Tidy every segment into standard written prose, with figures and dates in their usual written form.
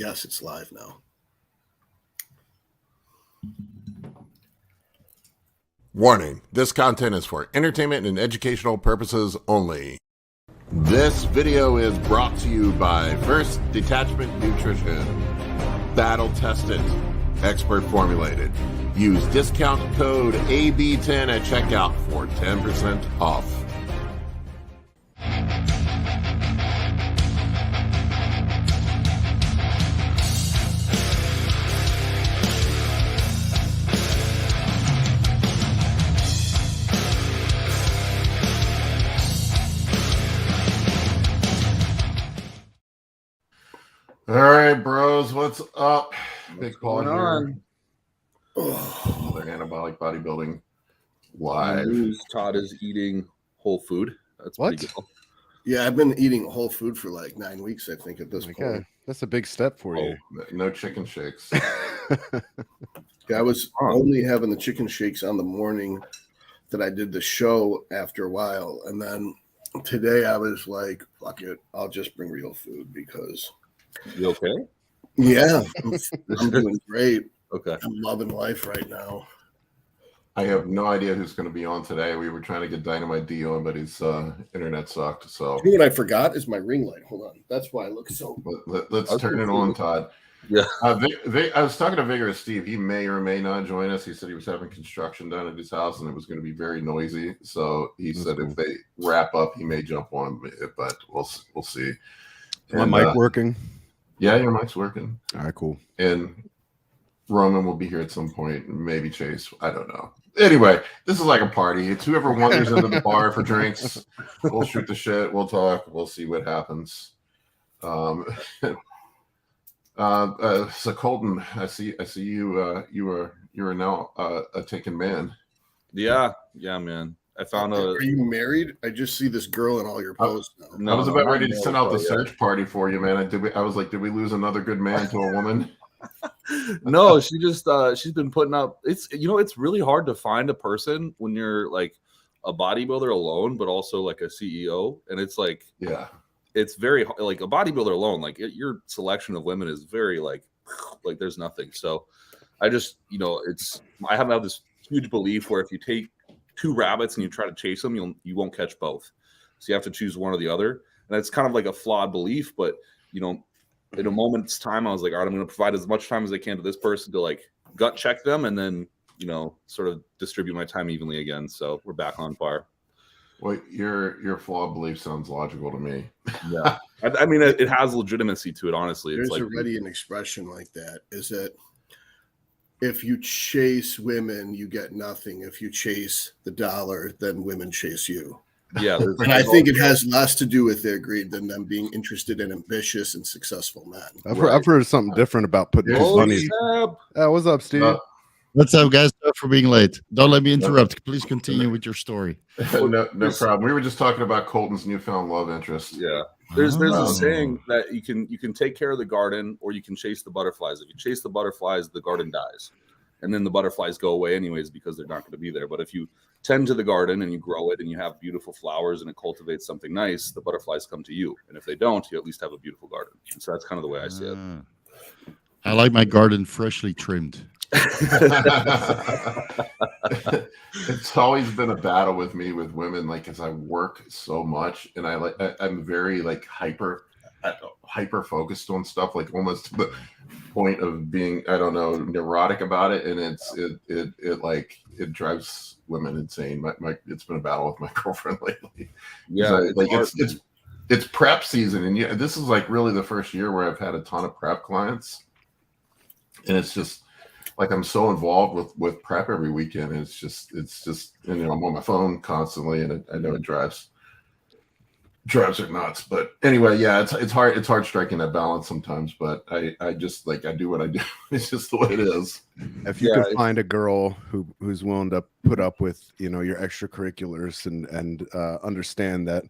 Yes, it's live now. Warning, this content is for entertainment and educational purposes only. This video is brought to you by First Detachment Nutrition. Battle tested, expert formulated. Use discount code AB10 at checkout for 10% off. All right, bros, what's up? Big Paul here. Another Anabolic Bodybuilding live. Todd is eating whole food. That's what? Pretty cool. Yeah, I've been eating whole food for like 9 weeks, I think, at this point. God. That's a big step for you. No chicken shakes. Yeah, I was only having the chicken shakes on the morning that I did the show after a while. And then today I was like, fuck it, I'll just bring real food because... You okay? Yeah, I'm doing great. Okay. I'm loving life right now. I have no idea who's going to be on today. We were trying to get Dynamite D on, but his internet sucked. So You know what I forgot is my ring light. Hold on. That's why I look so... Let's turn it on, Todd. Yeah. I was talking to Vigorous Steve. He may or may not join us. He said he was having construction done at his house and it was going to be very noisy. So he said if they wrap up, he may jump on, but we'll see. My mic working? Yeah, your mic's working. All right, cool. And Roman will be here at some point. Maybe Chase. I don't know. Anyway, this is like a party. It's whoever wanders into the bar for drinks. We'll shoot the shit. We'll talk. We'll see what happens. So Kolton, I see you. You're now a taken man. Yeah, man. I found Are you married? I just see this girl in all your posts now. I was about ready to send out the search party for you, man. I was like, did we lose another good man to a woman? No, she just she's been putting up. It's it's really hard to find a person when you're like a bodybuilder alone, but also like a CEO, and it's like it's very like a bodybuilder alone. Like your selection of women is very like there's nothing. So I just I have this huge belief where if you take two rabbits and you try to chase them, you won't catch both. So you have to choose one or the other. And it's kind of like a flawed belief, but in a moment's time, I was like, all right, I'm going to provide as much time as I can to this person to like gut check them and then, sort of distribute my time evenly again. So we're back on par. Well, your flawed belief sounds logical to me. Yeah. I mean, it has legitimacy to it, honestly. There's it's like, already an expression like that. Is that if you chase women, you get nothing. If you chase the dollar, then women chase you. Yeah. And I think it has less to do with their greed than them being interested in ambitious and successful men. I've heard something different about putting money. What's up, Steve? What's up, guys? Sorry for being late. Don't let me interrupt. Please continue with your story. No problem. We were just talking about Kolton's newfound love interest. Yeah. There's a saying that you can take care of the garden or you can chase the butterflies. If you chase the butterflies, the garden dies. And then the butterflies go away anyways because they're not going to be there. But if you tend to the garden and you grow it and you have beautiful flowers and it cultivates something nice, the butterflies come to you. And if they don't, you at least have a beautiful garden. And so that's kind of the way I see it. I like my garden freshly trimmed. It's always been a battle with me with women, like as I work so much and I'm very like hyper focused on stuff, like almost to the point of being, I don't know, neurotic about it, and it drives women insane. It's been a battle with my girlfriend lately. Yeah, it's prep season, and this is like really the first year where I've had a ton of prep clients, and it's just like I'm so involved with prep every weekend. And it's just I'm on my phone constantly, and I know it drives her nuts. But anyway, yeah, it's hard striking that balance sometimes. But I just I do what I do. It's just the way it is. If you can find a girl who's willing to put up with your extracurriculars and understand that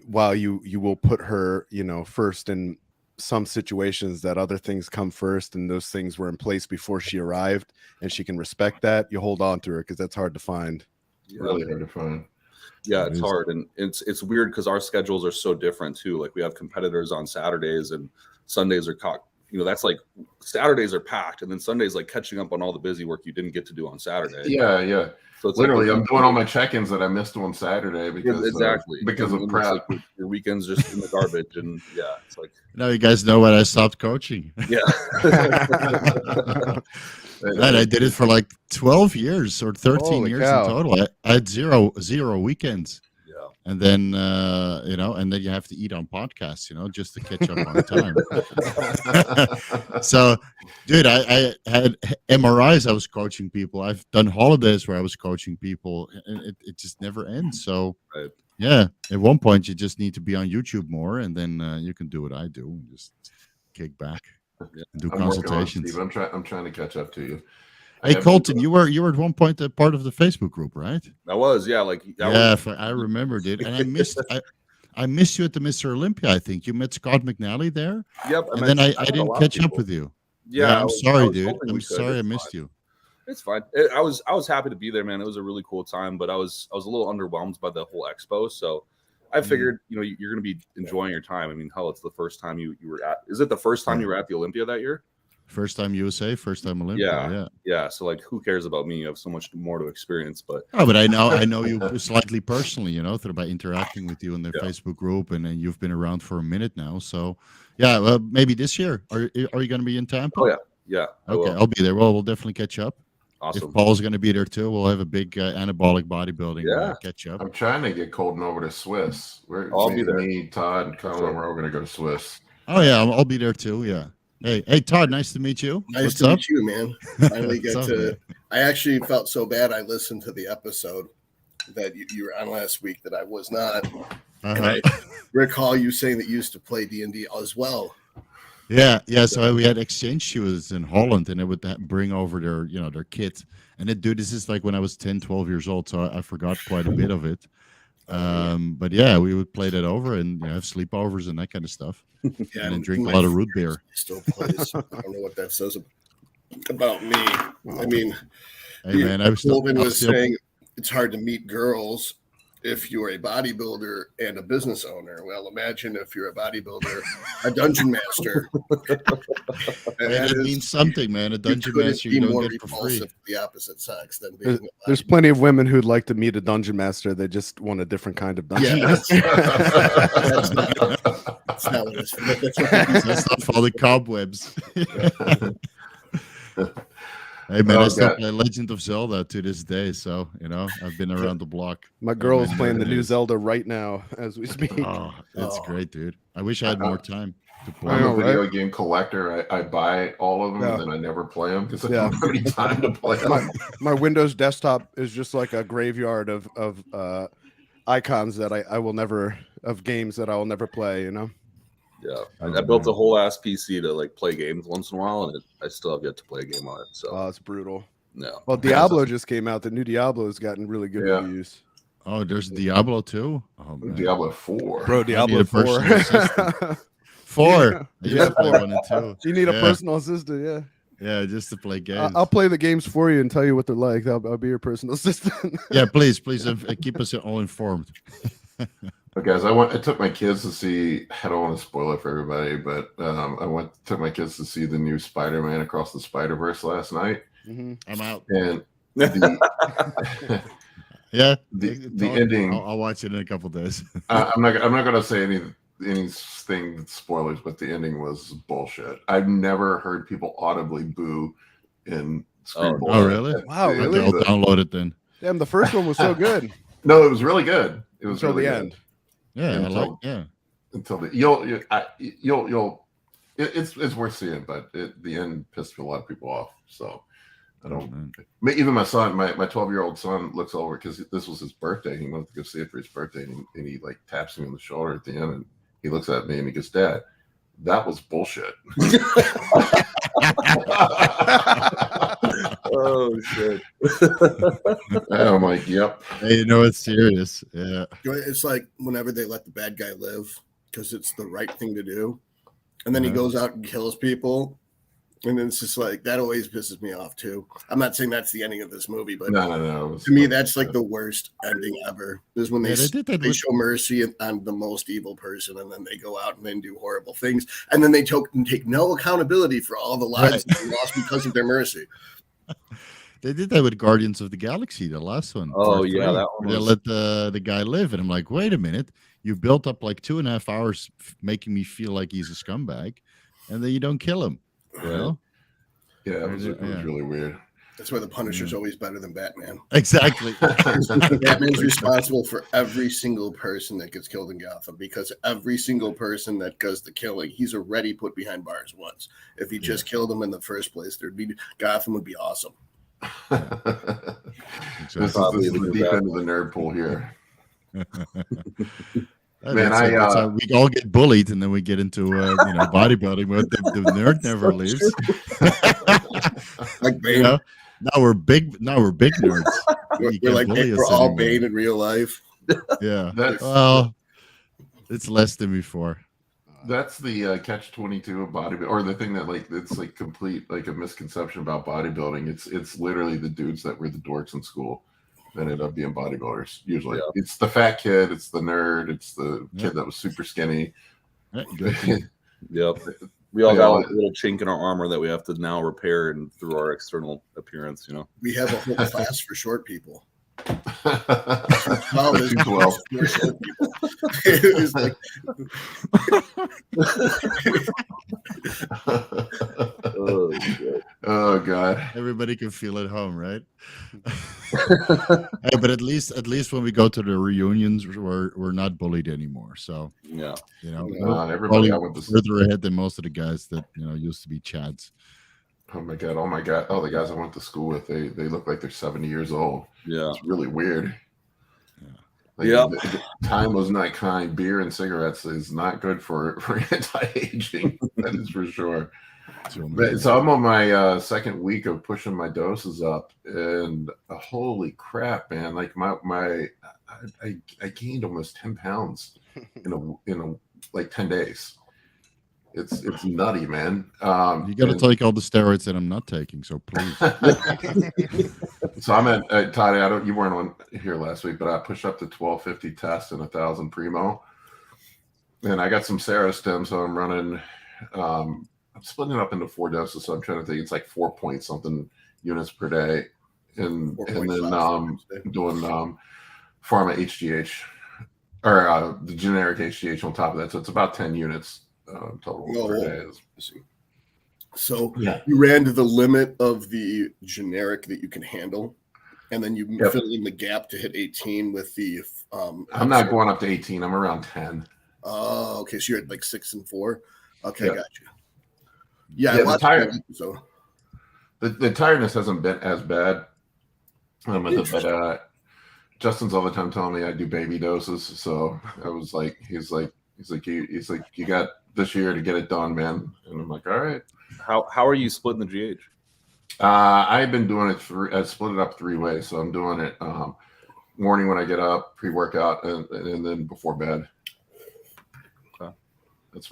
while you will put her first in some situations, that other things come first, and those things were in place before she arrived, and she can respect that, you hold on to her, because that's hard to find. Really hard to find. Yeah, it's hard, and it's weird because our schedules are so different too. Like we have competitors on Saturdays, and Sundays are that's like Saturdays are packed, and then Sundays like catching up on all the busy work you didn't get to do on Saturday. Yeah. So it's literally, like, I'm doing all my check-ins that I missed on Saturday because of prep. Like your weekends just in the garbage, and it's like now you guys know when I stopped coaching. Yeah. And I did it for like 12 years or 13 years in total. I had zero weekends. Yeah. And then, and then you have to eat on podcasts, just to catch up on time. So, dude, I had MRIs. I was coaching people. I've done holidays where I was coaching people, and it just never ends. So, yeah, at one point you just need to be on YouTube more, and then you can do what I do and just kick back. And do consultations. I'm trying to catch up to you. Hey, Kolton, you were at one point a part of the Facebook group, right? I was, yeah. I remember, dude. And I missed you at the Mr. Olympia. I think you met Scott McNally there. Yep. And then I didn't catch up with you. Yeah, I'm sorry, dude. I'm sorry I missed you. It's fine. I was happy to be there, man. It was a really cool time, but I was a little underwhelmed by the whole expo. So I figured, you're going to be enjoying your time. I mean, hell, it's the first time you were at. Is it the first time you were at the Olympia that year? First time USA, first time Olympia. Yeah. So like, who cares about me? You have so much more to experience. But but I know you slightly personally, by interacting with you in their Facebook group, and then you've been around for a minute now. So well, maybe this year. Are you going to be in Tampa? Oh yeah. Okay, I'll be there. Well, we'll definitely catch up. Awesome. If Paul's going to be there too, we'll have a big anabolic bodybuilding catch up. I'm trying to get Kolton over to Swiss. I'll be there. Me, Todd, and Colin, we're all going to go to Swiss. Oh yeah, I'll be there too. Yeah. Hey, Todd, nice to meet you. Nice to meet you, man. Finally get to. I actually felt so bad. I listened to the episode that you were on last week that I was not, and I recall you saying that you used to play D&D as well. Yeah. So we had exchange students in Holland, and they would bring over their kit. And this is like when I was 10, 12 years old, so I forgot quite a bit of it. But yeah, we would play that over and have sleepovers and that kind of stuff. Yeah, and drink a lot of root beer. Still plays. I don't know what that says about me. I mean, hey man, Kolton was saying it's hard to meet girls if you're a bodybuilder and a business owner. Well, imagine if you're a bodybuilder, a dungeon master. That means something, man. A dungeon master you don't get for free. The opposite sex than being there's plenty of women who'd like to meet a dungeon master. They just want a different kind of dungeon master. That's not what it's for. That's not for the cobwebs. Hey man, I still play Legend of Zelda to this day, so I've been around the block. My girl is playing the new Zelda right now as we speak. Oh, that's great, dude. I wish I had more time to play. I'm a video game collector. I buy all of them and then I never play them because I don't have any time to play them. My Windows desktop is just like a graveyard of icons that I will never, of games that I will never play. Yeah, I built a whole ass PC to like play games once in a while, and I still have yet to play a game on it. So it's brutal. No. Well, Diablo just came out. The new Diablo has gotten really good reviews. Oh, there's Diablo 2. Oh, man. Diablo 4. Bro, Diablo 4. 4. Yeah, 1 and 2. You need a personal assistant, yeah. Yeah, just to play games. I'll play the games for you and tell you what they're like. I'll be your personal assistant. Yeah, please keep us all informed. Guys, I took my kids to see. I don't want to spoil it for everybody, but took my kids to see the new Spider-Man Across the Spider-Verse last night. Mm-hmm. I'm out. And the ending. I'll watch it in a couple days. I'm not going to say anything spoilers, but the ending was bullshit. I've never heard people audibly boo in screen. Oh, really? Wow, really? I'll download it then. Damn, the first one was so good. No, it was really good. It was until really the good. end. Yeah, until it's worth seeing, but the end pissed a lot of people off. So I don't. Even my son, my 12-year-old son, looks over because this was his birthday. He wanted to go see it for his birthday, and he like taps me on the shoulder at the end, and he looks at me and he goes, "Dad, that was bullshit." Oh shit! I'm like, yep. Hey, it's serious. Yeah. It's like whenever they let the bad guy live because it's the right thing to do, and then he goes out and kills people, And it's just like that always pisses me off too. I'm not saying that's the ending of this movie, but no. To me, that's like the worst ending ever. Is when they show mercy on the most evil person, and then they go out and then do horrible things, and then they take no accountability for all the lives that they lost because of their mercy. They did that with Guardians of the Galaxy, the last one. Oh yeah, that one. They let the guy live, and I'm like, wait a minute, you built up like 2.5 hours making me feel like he's a scumbag, and then you don't kill him. You know? Yeah, it was really weird. That's why the Punisher's always better than Batman. Exactly. Batman's responsible for every single person that gets killed in Gotham, because every single person that does the killing, he's already put behind bars once. If he just killed them in the first place, Gotham would be awesome. This is the deep end of the nerd pool here. Man, we all get bullied, and then we get into bodybuilding, but the nerd never leaves. Like Bane. Now we're big nerds. We're all Bane in real life. Yeah. Well, it's less than before. That's the catch-22 of bodybuilding, or the thing that it's like complete like a misconception about bodybuilding. It's literally the dudes that were the dorks in school that ended up being bodybuilders. Usually, it's the fat kid, it's the nerd, it's the kid that was super skinny. Yep. We all got a little chink in our armor that we have to now repair and through our external appearance. We have a whole class for short people. College 12. It was like, oh god, everybody can feel at home, right? Hey, but at least when we go to the reunions, we're not bullied anymore. So everybody further ahead than most of the guys that used to be chads. Oh my god! Oh, the guys I went to school with, they look like they're 70 years old. Yeah, it's really weird. Yeah, time was not kind. Beer and cigarettes is not good for anti-aging. That is for sure. So I'm on my second week of pushing my doses up, and holy crap, man! Like I gained almost 10 pounds in a like 10 days. It's nutty, man. You got to take all the steroids that I'm not taking, so please. So I'm at Todd. You weren't on here last week, but I pushed up to 1250 test and 1,000 Primo, and I got some Serostim, so I'm running. I'm splitting it up into 4 doses, so I'm trying to think it's like 4 point something units per day, and then doing Pharma HGH or the generic HGH on top of that, so it's about 10 units. Total per day. So you ran to the limit of the generic that you can handle, and then you fill in the gap to hit 18 with the. I'm not going up to 18. I'm around 10. Oh, okay. So you're at like 6 and 4. Okay, got you. The tiredness hasn't been as bad. But Justin's all the time telling me I do baby doses, so I was like, he's like, you got this year to get it done, man. And I'm like, all right. How are you splitting the GH? I've been doing it I split it up 3 ways. So I'm doing it morning when I get up, pre-workout, and then before bed. Okay.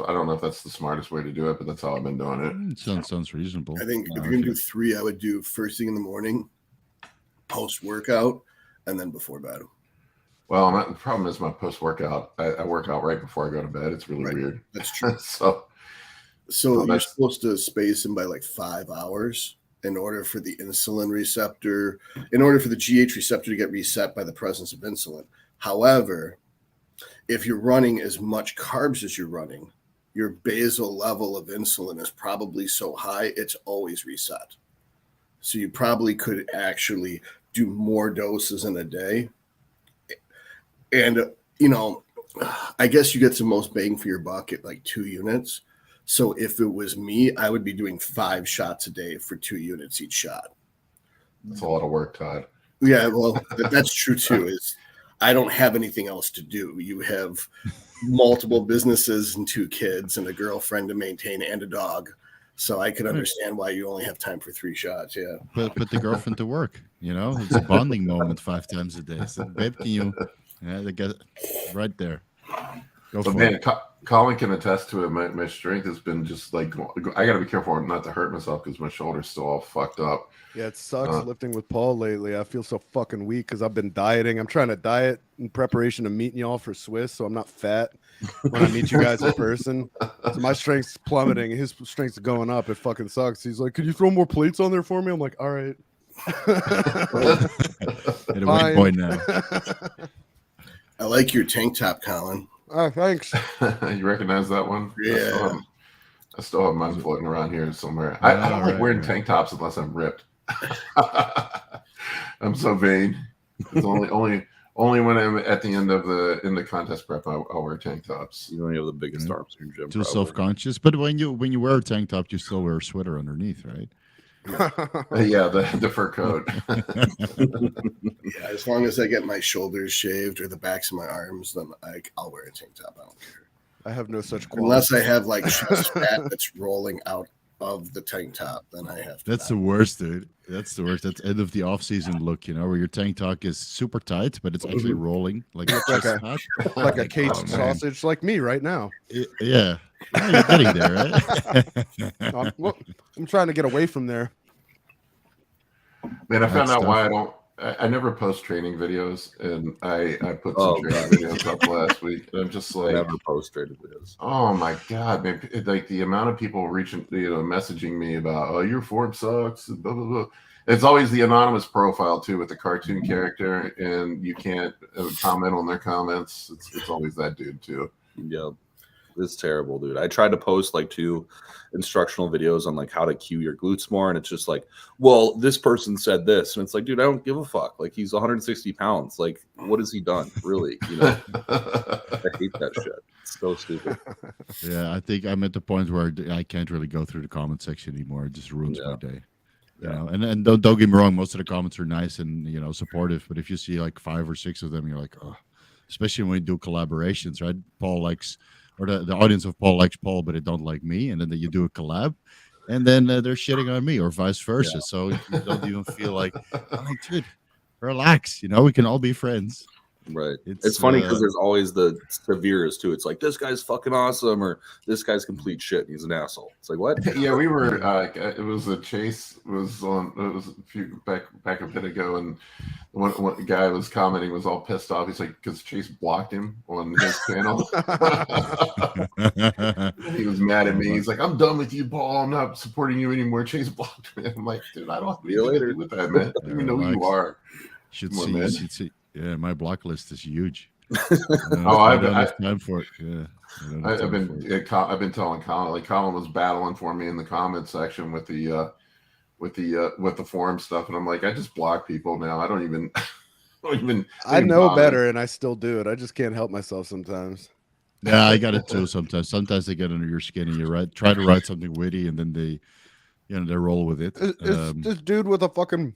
I don't know if that's the smartest way to do it, but that's how I've been doing it. Sounds reasonable. I think if you're gonna do 3, I would do first thing in the morning, post-workout, and then before bed. Well, the problem is my post-workout, I work out right before I go to bed. It's really weird. That's true. So you're supposed to space them by like 5 hours in order for the insulin receptor, in order for the GH receptor to get reset by the presence of insulin. However, if you're running as much carbs as you're running, your basal level of insulin is probably so high, it's always reset. So you probably could actually do more doses in a day. And, I guess you get the most bang for your buck at like 2 units. So if it was me, I would be doing 5 shots a day for 2 units each shot. That's a lot of work, Todd. Yeah, well, that's true too. Is I don't have anything else to do. You have multiple businesses and 2 kids and a girlfriend to maintain and a dog. So I could understand why you only have time for 3 shots. Yeah. Put the girlfriend to work. It's a bonding moment 5 times a day. So, babe, can you? Yeah, they get right there. But man, Colin can attest to it. My strength has been just like, I got to be careful not to hurt myself because my shoulder's still all fucked up. Yeah, it sucks lifting with Paul lately. I feel so fucking weak because I've been dieting. I'm trying to diet in preparation to meeting y'all for Swiss, so I'm not fat when I meet you guys in person. So my strength's plummeting. His strength's going up. It fucking sucks. He's like, could you throw more plates on there for me? I'm like, all right. At a weight point now. I like your tank top, Colin. Oh, thanks. You recognize that one? Yeah. I still have mine floating around here somewhere. I don't like wearing tank tops unless I'm ripped. I'm so vain. It's only when I'm at the end of the contest prep I'll wear tank tops. You only have the biggest arms in your gym. Too self-conscious. But when you wear a tank top, you still wear a sweater underneath, right? Yeah, the fur coat. Yeah, as long as I get my shoulders shaved or the backs of my arms, then I'll wear a tank top. I don't care. I have no such quality. Unless I have like chest fat that's rolling out of the tank top, then I have to. That's the worst, dude. That's the worst. That's end of the off-season look, where your tank top is super tight, but it's actually rolling like like a caged sausage, like me right now. Yeah. Oh, you're getting there, right? I'm trying to get away from there. Man, I found out why I never post training videos, and I put some training videos up last week. And I'm just like, never post training videos. Oh my god, man! Like the amount of people messaging me about, your form sucks, blah blah blah. It's always the anonymous profile too with the cartoon character, and you can't comment on their comments. It's always that dude too. Yeah. It's terrible, dude. I tried to post like 2 instructional videos on like how to cue your glutes more, and it's just like, well, this person said this, and it's like, dude, I don't give a fuck. Like, he's 160 pounds. Like, what has he done, really? I hate that shit. It's so stupid. Yeah, I think I'm at the point where I can't really go through the comment section anymore. It just ruins my day. And don't get me wrong, most of the comments are nice and supportive, but if you see like 5 or 6 of them, you're like, oh, especially when we do collaborations, right? Paul likes. Or the audience of Paul likes Paul, but they don't like me. And then you do a collab, and then they're shitting on me, or vice versa. Yeah. So you don't even feel like, dude, relax. We can all be friends. Right. It's funny because there's always the severes too. It's like, this guy's fucking awesome, or this guy's complete shit. And he's an asshole. It's like, what? Yeah, we were. It was a Chase. It was a few back a bit ago, and one guy was commenting, was all pissed off. He's like, because Chase blocked him on his channel. He was mad at me. He's like, I'm done with you, Paul. I'm not supporting you anymore. Chase blocked me. I'm like, dude, I don't have to do anything with that, man. I don't even know who you are. Should see. Yeah, my block list is huge. I've been time for it. Yeah, I've been telling Colin. Like, Colin was battling for me in the comment section with the forum stuff, and I'm like, I just block people now. I don't even. I know better, and I still do it. I just can't help myself sometimes. Yeah, I got it too. Sometimes they get under your skin, and you try to write something witty, and then they roll with it. It's this dude with a fucking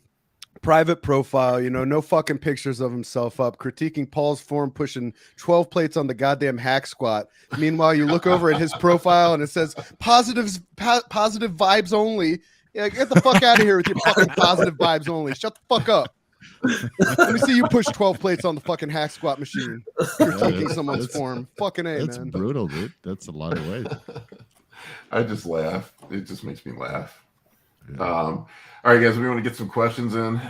private profile, no fucking pictures of himself up, critiquing Paul's form, pushing 12 plates on the goddamn hack squat. Meanwhile, you look over at his profile and it says positive vibes only. Yeah, get the fuck out of here with your fucking positive vibes only. Shut the fuck up. Let me see you push 12 plates on the fucking hack squat machine. Critiquing someone's form. Fucking A, that's man. That's brutal, dude. That's a lot of weight. I just laugh. It just makes me laugh. Yeah. All right, guys, we want to get some questions in. Let's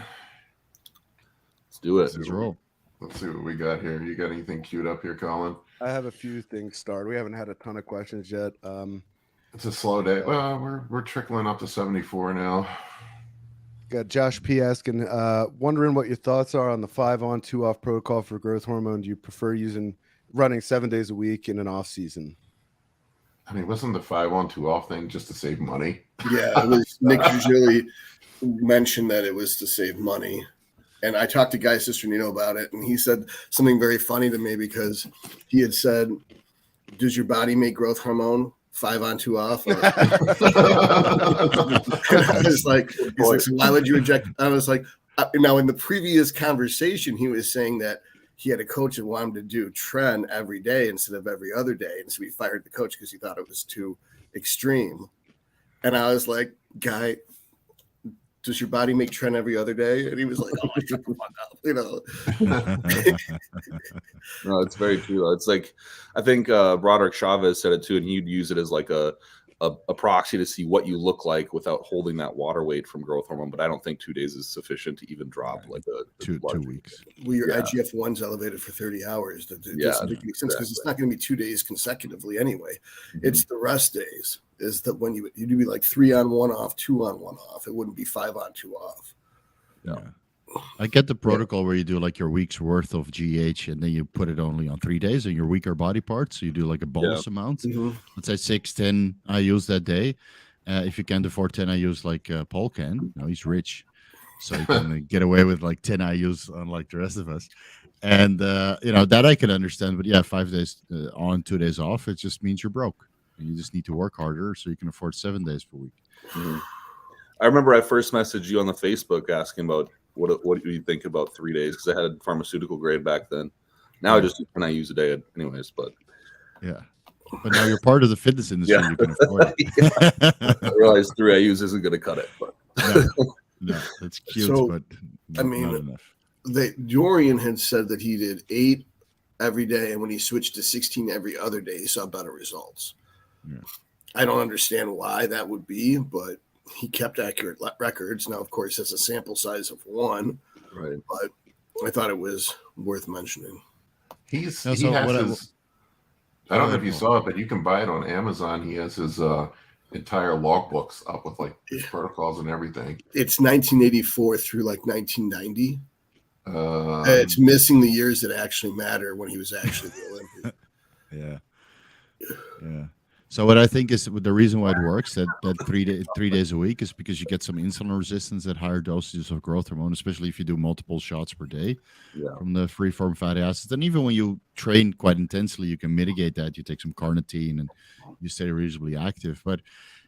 do it. Let's roll. Let's see what we got here. You got anything queued up here, Colin? I have a few things started. We haven't had a ton of questions yet. It's a slow day. Well, we're trickling up to 74 now. Got Josh P asking, wondering what your thoughts are on the 5 on 2 off protocol for growth hormone. Do you prefer running 7 days a week in an off season? I mean, wasn't the 5 on 2 off thing just to save money? Yeah, it was. Nick usually mentioned that it was to save money. And I talked to Guy Cisternino about it, and he said something very funny to me because he had said, does your body make growth hormone 5 on 2 off? I was like, so why would you inject? I was like, now in the previous conversation, he was saying that he had a coach that wanted him to do tren every day instead of every other day. And so he fired the coach because he thought it was too extreme. And I was like, Guy, does your body make tren every other day? And he was like, oh, shut the fuck up, you know. No, it's very true. It's like, I think Broderick Chavez said it too, and he'd use it as like a proxy to see what you look like without holding that water weight from growth hormone. But I don't think 2 days is sufficient to even drop like a two weeks. Well, your IGF-1's elevated for 30 hours. That doesn't make any sense because it's not going to be 2 days consecutively anyway. It's the rest days. Is that when you'd be like 3 on 1 off, 2 on 1 off? It wouldn't be 5 on 2 off. Yeah. I get the protocol where you do like your week's worth of GH and then you put it only on 3 days on your weaker body parts. So you do like a bolus amount. Let's say 6, 10 IUs that day. If you can't afford 10 IUs like Paul can, you know, he's rich. So you can get away with like 10 IUs unlike the rest of us. And, you know, that I can understand. But yeah, 5 days on, 2 days off, it just means you're broke. And you just need to work harder so you can afford 7 days per week. I remember I first messaged you on the Facebook asking about what do you think about 3 days, because I had pharmaceutical grade back then. Now I just do 10 IUs a day anyways, but yeah. But now you're part of the fitness industry. You can afford it. I realized 3 IUs isn't going to cut it. But no, that's cute, So, but I mean, not enough. Dorian had said that he did 8 every day, and when he switched to 16 every other day, he saw better results. Yeah. I don't understand why that would be, but he kept accurate records. Now, of course, that's a sample size of 1, right? But I thought it was worth mentioning. He has his. I don't know if you saw it, but you can buy it on Amazon. He has his entire logbooks up with like his protocols and everything. It's 1984 through like 1990. It's missing the years that actually matter when he was actually the Olympia. Yeah. So what I think is the reason why it works that 3 days a week is because you get some insulin resistance at higher dosages of growth hormone, especially if you do multiple shots per day from the free-form fatty acids. And even when you train quite intensely, you can mitigate that. You take some carnitine and you stay reasonably active. But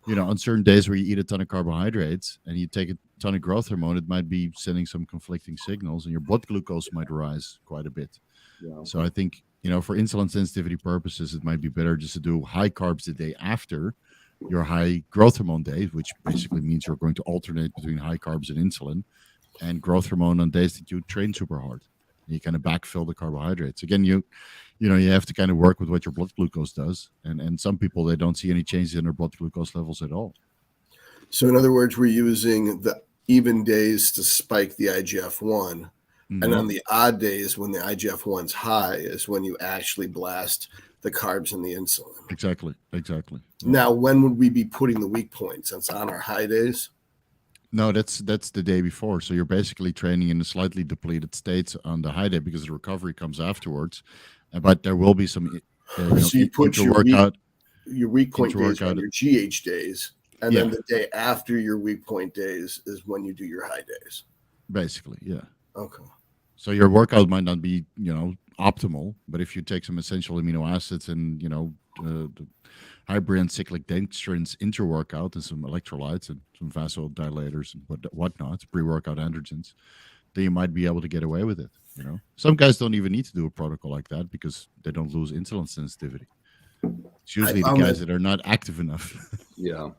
you know, on certain days where you eat a ton of carbohydrates and you take a ton of growth hormone, it might be sending some conflicting signals, and your blood glucose might rise quite a bit. So I think, you know, for insulin sensitivity purposes, it might be better just to do high carbs the day after your high growth hormone day, which basically means you're going to alternate between high carbs and insulin, and growth hormone on days that you train super hard. You kind of backfill the carbohydrates. Again, you have to kind of work with what your blood glucose does. And some people, they don't see any changes in their blood glucose levels at all. So in other words, we're using the even days to spike the IGF-1. And on the odd days when the IGF-1's high is when you actually blast the carbs and the insulin. Exactly. Now, when would we be putting the weak points? That's on our high days? No, that's the day before. So you're basically training in a slightly depleted state on the high day because the recovery comes afterwards. But there will be some. So you put your weak point days on your GH days, and then the day after your weak point days is when you do your high days. Basically, yeah. Okay. So your workout might not be, optimal, but if you take some essential amino acids and, the hybrid and cyclic dextrins into your workout and some electrolytes and some vasodilators and whatnot, pre-workout androgens, then you might be able to get away with it. Some guys don't even need to do a protocol like that because they don't lose insulin sensitivity. It's usually the guys that are not active enough. Yeah.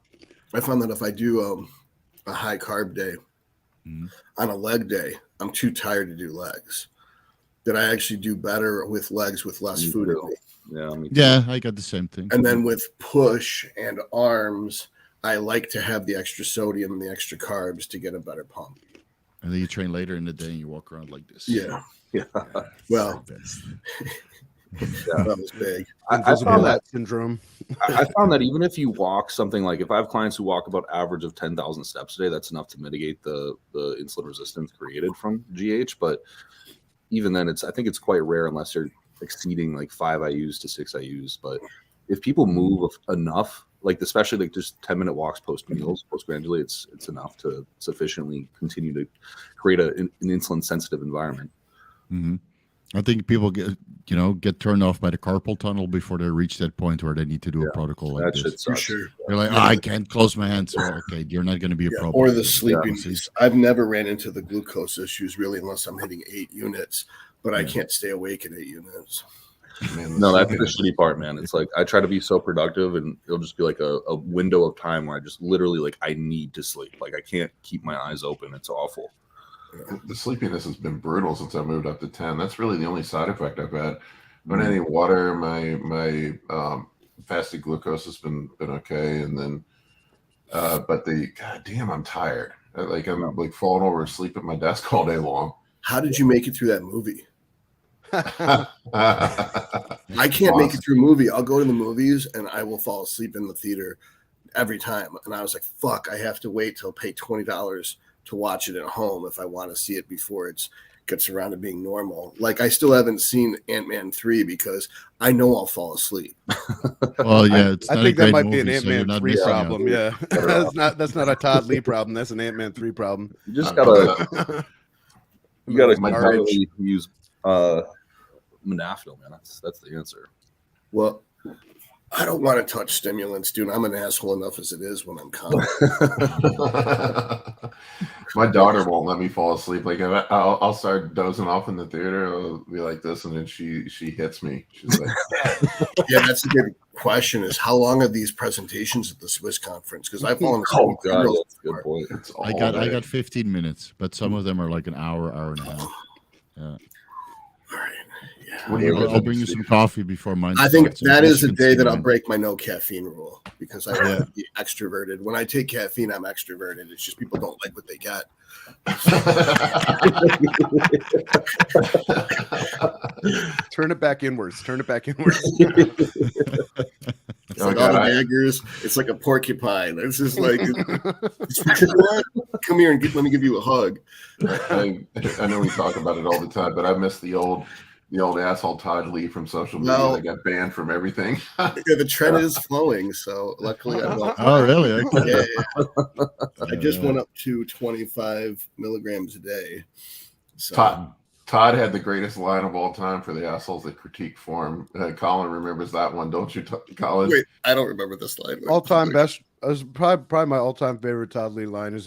I found that if I do a high carb day on a leg day, I'm too tired to do legs. That I actually do better with legs with less food in me. Yeah, I got the same thing. And then with push and arms, I like to have the extra sodium and the extra carbs to get a better pump. And then you train later in the day and you walk around like this. Yeah. Well, that was big. I found that syndrome. I found that even if you walk something like, if I have clients who walk about average of 10,000 steps a day, that's enough to mitigate the insulin resistance created from GH. But even then, I think it's quite rare unless you're exceeding like 5 IUs to 6 IUs. But if people move enough, like especially like just 10-minute walks post meals, postgrandially, it's enough to sufficiently continue to create an insulin sensitive environment. Mm-hmm. I think people get turned off by the carpal tunnel before they reach that point where they need to do a protocol like this. For sure. They're like, I can't close my hands. Well, okay, you're not going to be a problem. Or the sleeping. I've never ran into the glucose issues really unless I'm hitting 8 units, but I can't stay awake at 8 units. Man, no, that's the shitty part, man. It's like I try to be so productive, and it'll just be like a window of time where I just literally like I need to sleep. Like I can't keep my eyes open. It's awful. The sleepiness has been brutal since I moved up to 10. That's really the only side effect I've had. But any water, my fasted glucose has been okay, and then but goddamn, I'm tired. Like I'm like falling over asleep at my desk all day long. How did you make it through that movie? I can't make it through a movie. I'll go to the movies and I will fall asleep in the theater every time. And I was like, fuck, I have to wait till pay $20 to watch it at home if I want to see it before it gets around to being normal. Like I still haven't seen Ant-Man 3 because I know I'll fall asleep. Well, yeah, I think that might be an Ant-Man 3 problem. Yeah, that's not a Todd Lee problem. That's an Ant-Man 3 problem. You just gotta use modafinil, man. That's the answer. Well, I don't want to touch stimulants, dude. I'm an asshole enough as it is when I'm calm. My daughter won't let me fall asleep. Like I'll start dozing off in the theater. I'll be like this, and then she hits me. She's like, yeah, that's a good question. Is how long are these presentations at the Swiss conference? Because I've fallen asleep. Oh god, that's a good point. I got 15 minutes, but some of them are like an hour and a half. Yeah. All right. I'll bring you some coffee before mine. I think that is a day that I'll break my no caffeine rule because I want to be extroverted. When I take caffeine, I'm extroverted. It's just people don't like what they get. Turn it back inwards. It's like all the daggers. It's like a porcupine. It's just like, come here and let me give you a hug. I know we talk about it all the time, but I miss the old asshole Todd Lee from social media that got banned from everything. Yeah, the trend is flowing, so luckily I won't. Oh, really? Okay. Yeah. I just went up to 25 milligrams a day. So. Todd had the greatest line of all time for the assholes that critique form. Colin remembers that one, don't you, Colin? Wait, I don't remember this line. All-time best. Probably my all-time favorite Todd Lee line is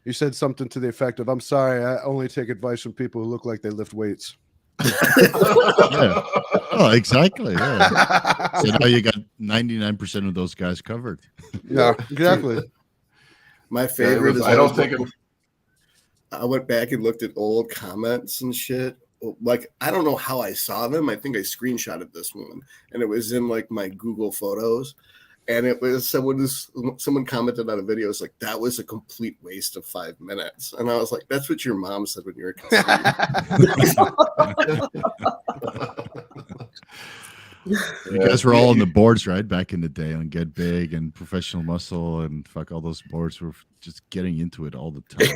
he said something to the effect of, "I'm sorry, I only take advice from people who look like they lift weights." Yeah. Oh, exactly. Yeah. So now you got 99% of those guys covered. Yeah, exactly. My favorite is I don't think it. I went back and looked at old comments and shit. Like I don't know how I saw them. I think I screenshotted this one, and it was in like my Google Photos. And it was someone commented on a video. It's like, that was a complete waste of 5 minutes. And I was like, that's what your mom said when you were conceived. You guys were all on the boards, right? Back in the day on Get Big and Professional Muscle and fuck, all those boards were just getting into it all the time.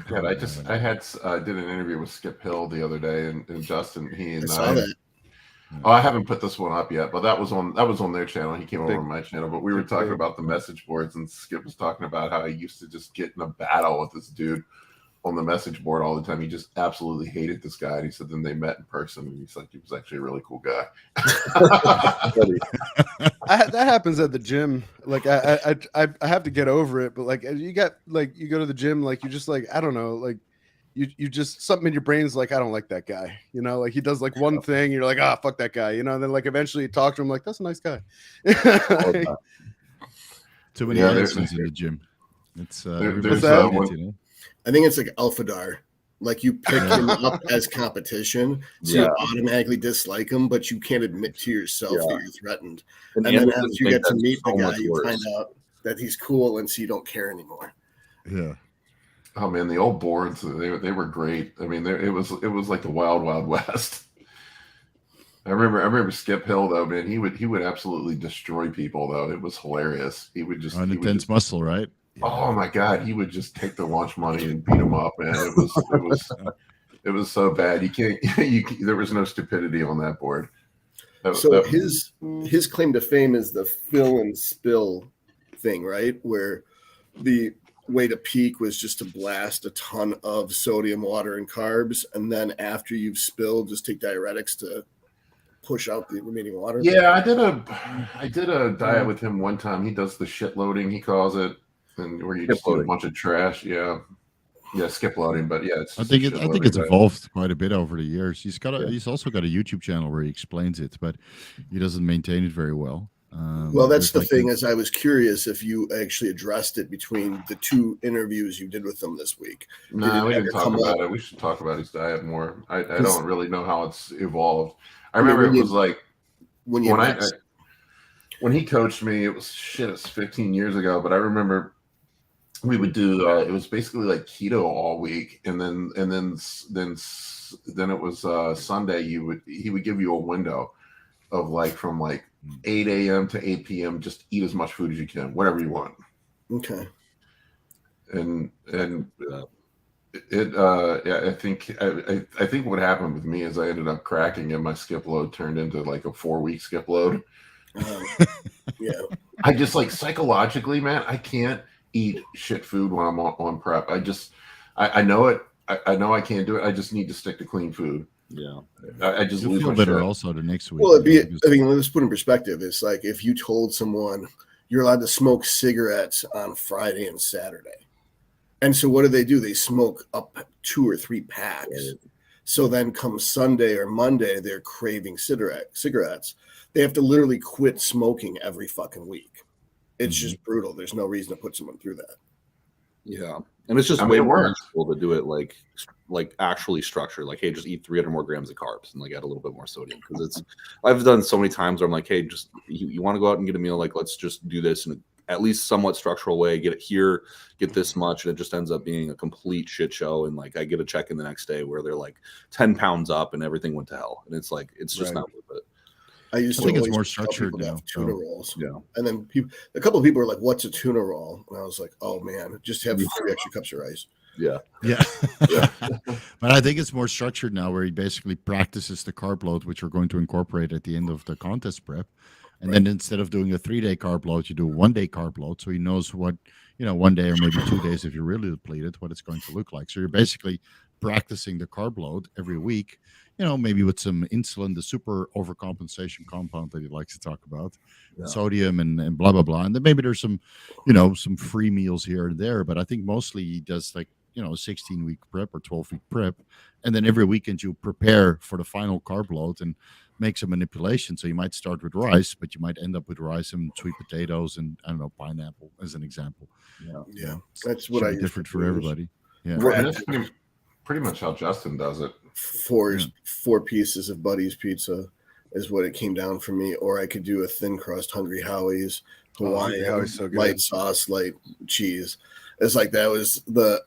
God, I did an interview with Skip Hill the other day, and Justin, I saw that. Oh, I haven't put this one up yet, but that was on their channel. He came over on my channel, but we were talking about the message boards, and Skip was talking about how he used to just get in a battle with this dude on the message board all the time. He just absolutely hated this guy, and he said then they met in person, and he's like, he was actually a really cool guy. That happens at the gym. Like I have to get over it, but like you go to the gym, like you just like, I don't know, like. You just something in your brain's like, I don't like that guy, you know, like he does like one thing, you're like, ah, fuck that guy, you know, and then like eventually you talk to him like, that's a nice guy. Too many Erections in the gym. It's I think it's like Alphadar. Like you pick him up as competition, so you automatically dislike him, but you can't admit to yourself that you're threatened. And then after you get to meet the guy, you find out that he's cool, and so you don't care anymore. Yeah. Oh man, the old boards, they were great. I mean, it was like the wild west. I remember Skip Hill though, man. He would absolutely destroy people though. It was hilarious. He would just intense muscle, right? Yeah. Oh my god, he would just take their lunch money and beat them up, man. It was so bad. You can't. There was no stupidity on that board. His claim to fame is the fill and spill thing, right? Where the way to peak was just to blast a ton of sodium, water, and carbs, and then after you've spilled, just take diuretics to push out the remaining water. Yeah, I did a diet with him one time. He does the shit loading, he calls it, and where you just do a bunch of trash. Yeah. Yeah, skip loading, but yeah, I think it's evolved quite a bit over the years. He's also got a YouTube channel where he explains it, but he doesn't maintain it very well. Well, that's the thing is I was curious if you actually addressed it between the 2 interviews you did with him this week. No, we didn't talk about it. We should talk about his diet more. I don't really know how it's evolved. I remember it was like when he coached me, it was 15 years ago, but I remember we would do it was basically like keto all week, and then it was Sunday. He would give you a window of like from like 8 a.m. to 8 p.m. Just eat as much food as you can, whatever you want. Okay. And I think what happened with me is I ended up cracking, and my skip load turned into like a 4-week skip load. Yeah. I just like psychologically, man, I can't eat shit food when I'm on prep. I know it. I know I can't do it. I just need to stick to clean food. Yeah. I just You'll lose feel my better shit. also the next week. Well, let's put in perspective. It's like if you told someone you're allowed to smoke cigarettes on Friday and Saturday. And so what do? They smoke up 2 or 3 packs. Right. So then come Sunday or Monday, they're craving cigarettes. They have to literally quit smoking every fucking week. It's just brutal. There's no reason to put someone through that. Yeah. And it's just way more useful to do it like actually structured. Like, hey, just eat 300 more grams of carbs and like add a little bit more sodium. Because I've done so many times where I'm like, hey, just you want to go out and get a meal, like let's just do this in a at least somewhat structural way, get it here, get this much, and it just ends up being a complete shit show. And like I get a check in the next day where they're like 10 pounds up and everything went to hell. And it's like it's just not worth it. I think it's more structured now. Tuna rolls. Yeah. And then a couple of people are like, what's a tuna roll? And I was like, oh man, just have 3 extra cups of rice. Yeah. Yeah. But I think it's more structured now where he basically practices the carb load, which we're going to incorporate at the end of the contest prep. And then instead of doing a 3-day carb load, you do a 1-day carb load. So he knows what, 1 day or maybe 2 days, if you're really depleted, what it's going to look like. So you're basically practicing the carb load every week, maybe with some insulin, the super overcompensation compound that he likes to talk about, sodium and blah, blah, blah. And then maybe there's some, some free meals here and there. But I think mostly he does like, a 16-week prep or 12-week prep. And then every weekend you prepare for the final carb load and make some manipulation. So you might start with rice, but you might end up with rice and sweet potatoes and I don't know, pineapple as an example. Yeah. That's what I different for everybody. Yeah. And that's pretty much how Justin does it. 4 pieces of Buddy's pizza is what it came down for me. Or I could do a thin crust Hungry Howie's, Hawaiian, so light sauce, light cheese. It's like that was the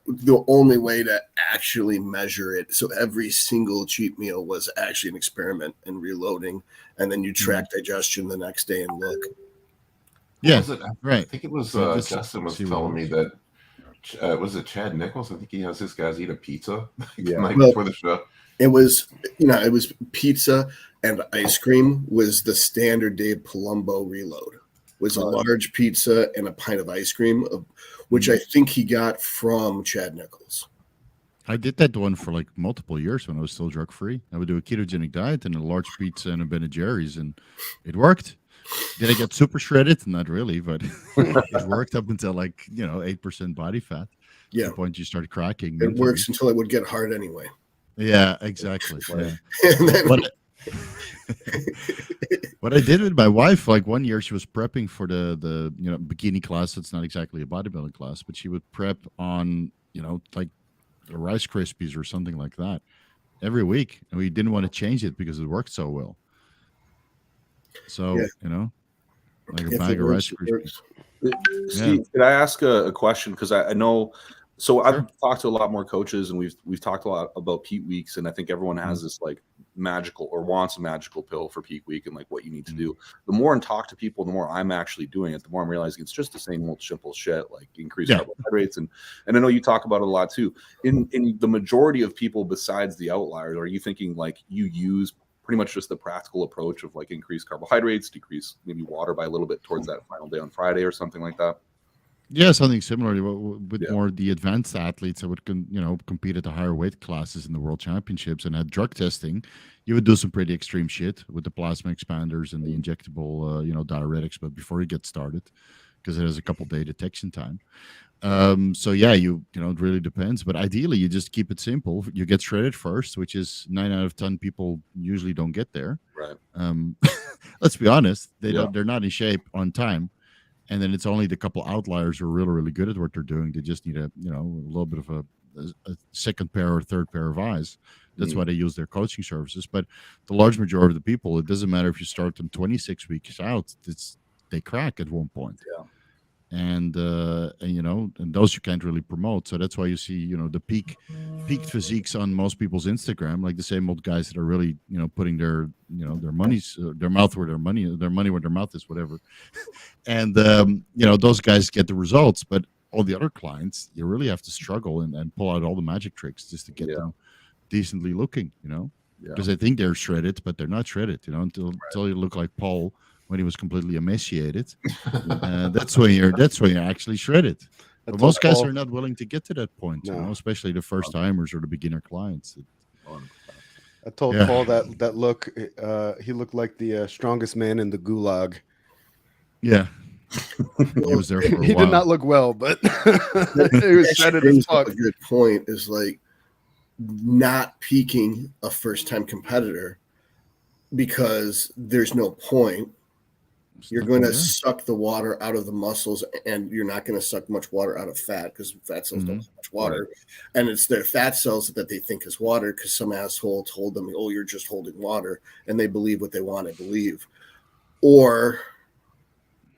only way to actually measure it. So every single cheat meal was actually an experiment in reloading, and then you track digestion the next day and look. Yeah, right. I think it was Justin was telling me that was it Chad Nichols? I think he has his guys eat a pizza the night before the show. It was it was pizza and ice cream was the standard Dave Palumbo reload. Was a large pizza and a pint of ice cream, which I think he got from Chad Nichols. I did that one for like multiple years when I was still drug free. I would do a ketogenic diet and a large pizza and a Ben & Jerry's, and it worked. Did I get super shredded? Not really, but it worked up until like 8% body fat. Yeah, at the point you start cracking. It works until it would get hard anyway. Yeah, exactly. Yeah. What I did with my wife, like one year she was prepping for the bikini class. It's not exactly a bodybuilding class, but she would prep on like the Rice Krispies or something like that every week, and we didn't want to change it because it worked so well. So like a bag of Rice Krispies. Steve, could I ask a question? Because I know. So I've talked to a lot more coaches, and we've talked a lot about peak weeks, and I think everyone has this like magical or wants a magical pill for peak week and like what you need to do. The more I talk to people, the more I'm actually doing it, the more I'm realizing it's just the same old simple shit, like increase carbohydrates. And I know you talk about it a lot too. In the majority of people besides the outliers, are you thinking like you use pretty much just the practical approach of like increase carbohydrates, decrease maybe water by a little bit towards that final day on Friday or something like that? Yeah, something similar with more the advanced athletes that would compete at the higher weight classes in the world championships and had drug testing. You would do some pretty extreme shit with the plasma expanders and the injectable diuretics, but before you get started, because it has a couple day detection time. So yeah, you know, it really depends. But ideally, you just keep it simple. You get shredded first, which is 9 out of 10 people usually don't get there. Right. Let's be honest, they're not in shape on time. And then it's only the couple outliers who are really, really good at what they're doing. They just need a little bit of a second pair or third pair of eyes. That's why they use their coaching services. But the large majority of the people, it doesn't matter if you start them 26 weeks out, they crack at one point. Yeah. And those you can't really promote. So that's why you see, the peak physiques on most people's Instagram, like the same old guys that are really, putting their money's their mouth where their money where their mouth is, whatever. And those guys get the results, but all the other clients, you really have to struggle and pull out all the magic tricks just to get them decently looking, because they think they're shredded, but they're not shredded, until you look like Paul when he was completely emaciated. That's when you're actually shredded. But most guys are not willing to get to that point, especially the first timers or the beginner clients. I told Paul that look, he looked like the strongest man in the gulag. Yeah. He was there for a while. He did not look well, but he was shredded as fuck. A good point is like not peaking a first-time competitor because there's no point. You're going to suck the water out of the muscles, and you're not going to suck much water out of fat because fat cells don't have much water. Right. And it's their fat cells that they think is water because some asshole told them, oh, you're just holding water, and they believe what they want to believe. Or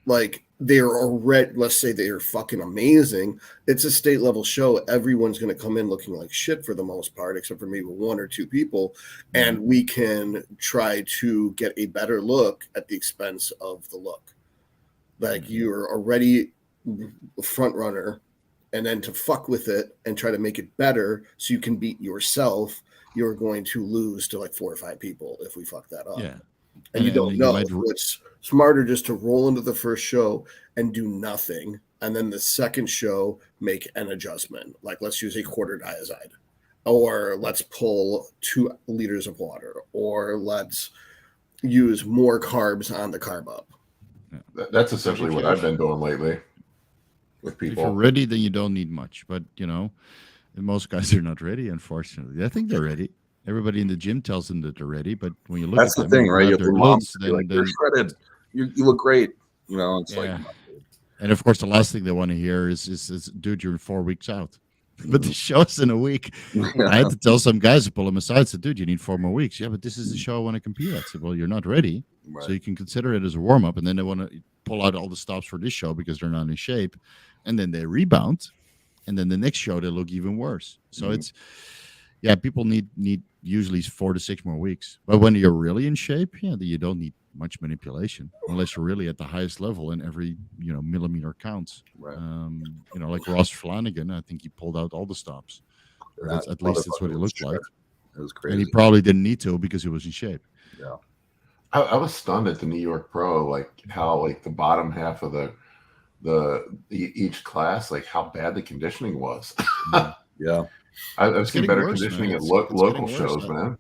like they're already, let's say they are fucking amazing. It's a state level show. Everyone's going to come in looking like shit for the most part, except for maybe one or two people. And we can try to get a better look at the expense of the look. Like you're already a front runner, and then to fuck with it and try to make it better so you can beat yourself, you're going to lose to like 4 or 5 people if we fuck that up. Yeah. And you don't know. It's smarter just to roll into the first show and do nothing. And then the second show, make an adjustment. Like let's use a quarter diazide, or let's pull 2 liters of water, or let's use more carbs on the carb up. That's essentially what I've been doing lately with people. If you're ready, then you don't need much. But, most guys are not ready, unfortunately. I think they're ready. Everybody in the gym tells them that they're ready, but when you look that's at the them, thing, right? You have their moms glutes, like, you're shredded. You look great. It's like, and of course, the last thing they want to hear is dude, you're 4 weeks out. But the show's in a week. I had to tell some guys to pull them aside. Said, dude, you need 4 more weeks. Yeah, but this is the show I want to compete at. I said, well, you're not ready, so you can consider it as a warm up. And then they want to pull out all the stops for this show because they're not in shape, and then they rebound, and then the next show they look even worse. So it's. Yeah, people need usually 4 to 6 more weeks. But when you're really in shape, you don't need much manipulation unless you're really at the highest level and every millimeter counts. Right. Like Ross Flanagan, I think he pulled out all the stops. At least that's what he looked like. It was crazy. And he probably didn't need to because he was in shape. Yeah. I was stunned at the New York Pro, like how like the bottom half of each class, like how bad the conditioning was. Yeah. I've seen better conditioning at local shows, man.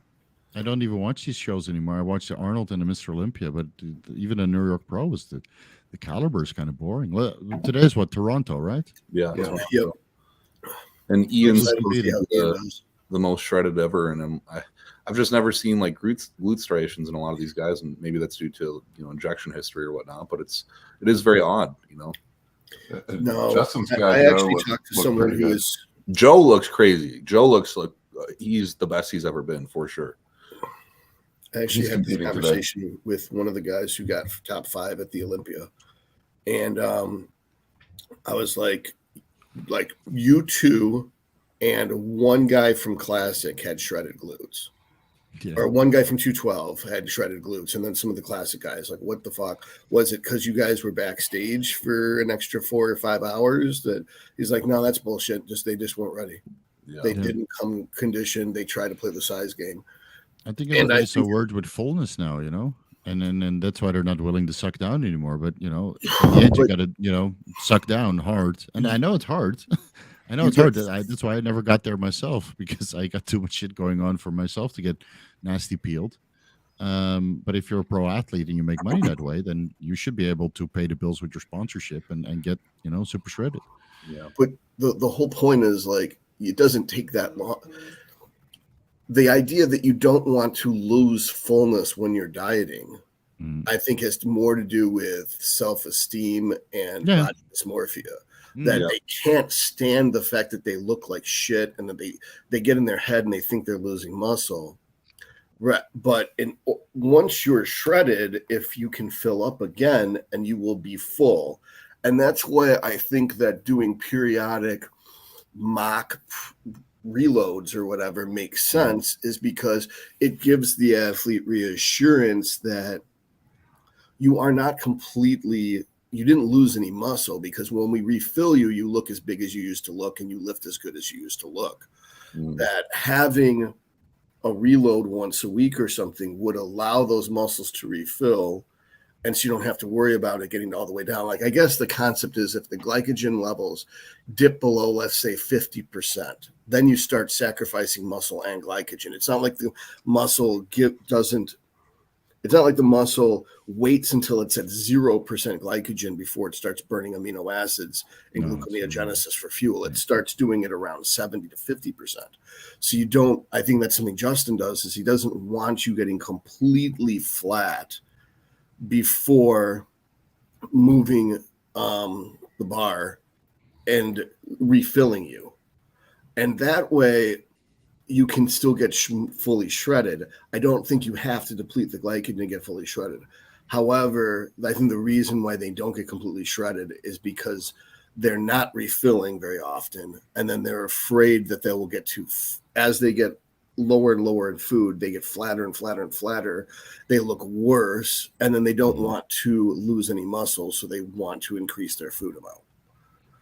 I don't even watch these shows anymore. I watch the Arnold and the Mr. Olympia, but even the New York Pro was the caliber is kind of boring. Today is what, Toronto, right? Yeah. Yep. And Ian's the most shredded ever, and I've just never seen like glute striations in a lot of these guys, and maybe that's due to injection history or whatnot. But it is very odd, No, Justin's I actually talked to someone who is. Joe looks crazy. Joe looks like he's the best he's ever been, for sure. I actually had this conversation with one of the guys who got top 5 at the Olympia. And I was like you two and one guy from Classic had shredded glutes. Yeah. Or one guy from 212 had shredded glutes, and then some of the Classic guys, like, what the fuck? Was it because you guys were backstage for an extra 4 or 5 hours? That he's like, no, that's bullshit. They just weren't ready. Yeah. They didn't come conditioned. They tried to play the size game. I think everybody's so worried with fullness now, and that's why they're not willing to suck down anymore. But in the end, you got to suck down hard, and I know it's hard. I know it's hard. That's why I never got there myself, because I got too much shit going on for myself to get nasty peeled. But if you're a pro athlete and you make money that way, then you should be able to pay the bills with your sponsorship and get super shredded. Yeah. But the whole point is like it doesn't take that long. The idea that you don't want to lose fullness when you're dieting, I think, has more to do with self-esteem and body dysmorphia. That they can't stand the fact that they look like shit, and that they get in their head and they think they're losing muscle. Right. But once you're shredded, if you can fill up again, and you will be full. And that's why I think that doing periodic mock reloads or whatever makes sense, is because it gives the athlete reassurance that you are not completely, you didn't lose any muscle, because when we refill you, you look as big as you used to look and you lift as good as you used to look. That having a reload once a week or something would allow those muscles to refill, and so you don't have to worry about it getting all the way down. Like, I guess the concept is if the glycogen levels dip below, let's say 50%, then you start sacrificing muscle and glycogen. It's not like the muscle it's not like the muscle waits until it's at 0% glycogen before it starts burning amino acids and gluconeogenesis for fuel. It starts doing it around 70 to 50%. So I think that's something Justin does, is he doesn't want you getting completely flat before moving the bar and refilling you. And that way you can still get fully shredded. I don't think you have to deplete the glycogen to get fully shredded. However, I think the reason why they don't get completely shredded is because they're not refilling very often. And then they're afraid that they will get as they get lower and lower in food, they get flatter and flatter and flatter. They look worse. And then they don't want to lose any muscle. So they want to increase their food amount.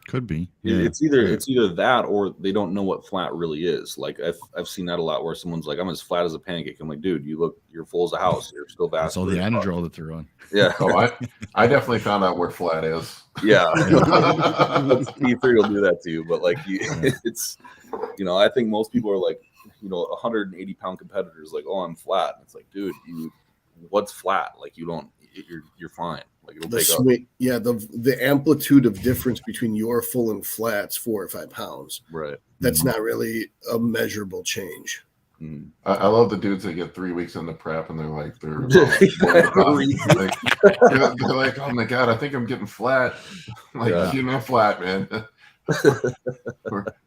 Could be. Yeah. It's either that, or they don't know what flat really is. Like I've seen that a lot, where someone's like, I'm as flat as a pancake. I'm like, dude, you're full as a house. You're still vast. That's all the Anadrol that they're on. Yeah. Oh, I definitely found out where flat is. Yeah. P3 will do that to you. But like, it's, I think most people are like, 180 pound competitors, like, oh, I'm flat. And it's like, dude, what's flat? Like, you're fine. Like, it'll take up. Yeah, the amplitude of difference between your full and flat's 4 or 5 pounds. Right. That's not really a measurable change. I love the dudes that get 3 weeks in the prep and they're like, they're like, oh my god, I think I'm getting flat. Like, you're not flat, man.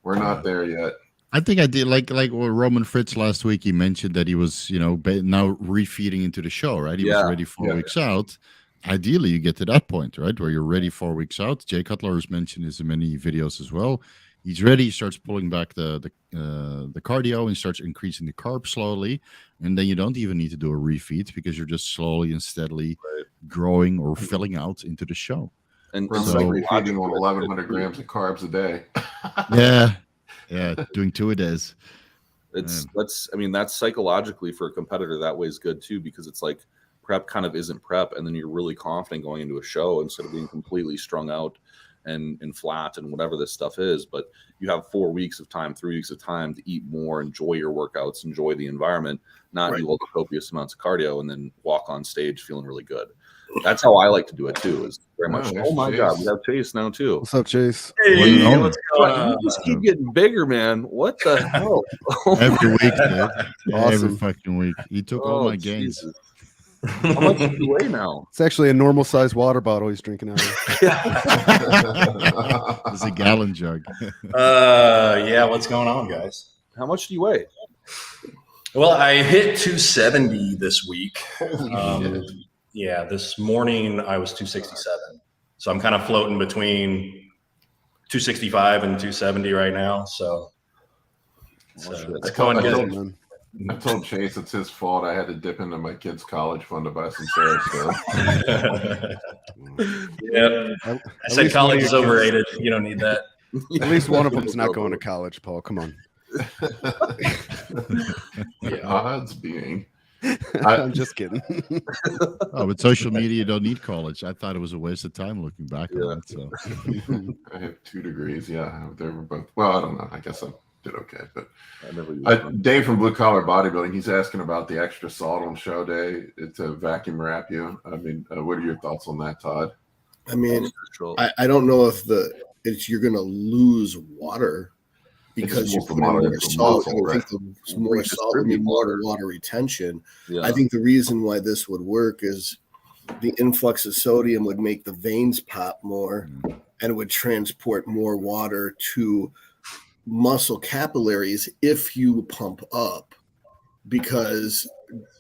we're not there yet. I think I did like what Roman Fritz last week. He mentioned that he was, now refeeding into the show, right? He was ready 4 weeks out. Ideally, you get to that point, right, where you're ready 4 weeks out. Jay Cutler has mentioned this in many videos as well. He's ready. He starts pulling back the cardio and starts increasing the carb slowly, and then you don't even need to do a refeed because you're just slowly and steadily growing or filling out into the show. And so, refeeding on 1,100 grams of carbs a day. Yeah, doing 2 a days. That's psychologically for a competitor that way is good too, because it's like prep kind of isn't prep, and then you're really confident going into a show instead of being completely strung out and flat and whatever this stuff is. But you have 4 weeks of time, 3 weeks of time to eat more, enjoy your workouts, enjoy the environment, not do all the copious amounts of cardio and then walk on stage feeling really good. That's how I like to do it too. Is very much. Oh my god, we have Chase now too. What's up, Chase? Hey, what's going on? You just keep getting bigger, man. What the hell? Every week, dude. Awesome. Every fucking week. He took all my gains. Jesus. How much do you weigh now? It's actually a normal size water bottle he's drinking out of. It's a gallon jug. Yeah, what's going on, guys? How much do you weigh? Well, I hit 270 this week. Holy shit. Yeah, this morning I was 267. So I'm kind of floating between 265 and 270 right now. So it's going good. I told Chase it's his fault. I had to dip into my kids' college fund to buy some Cerex. Yeah, I said college is overrated. You don't need that. At least one of them's not going to college, Paul. Come on. The odds being. I'm just kidding. Oh, with social media, you don't need college. I thought it was a waste of time looking back on it. So I have 2 degrees. Yeah, they were both. Well, I don't know. I guess I did okay. But Dave from Blue Collar Bodybuilding, he's asking about the extra salt on show day to vacuum wrap you. I mean, what are your thoughts on that, Todd? I mean, I don't know if you're going to lose water because you put in more salt. And I think the more salt would mean more water retention. Yeah. I think the reason why this would work is the influx of sodium would make the veins pop more and would transport more water to muscle capillaries if you pump up, because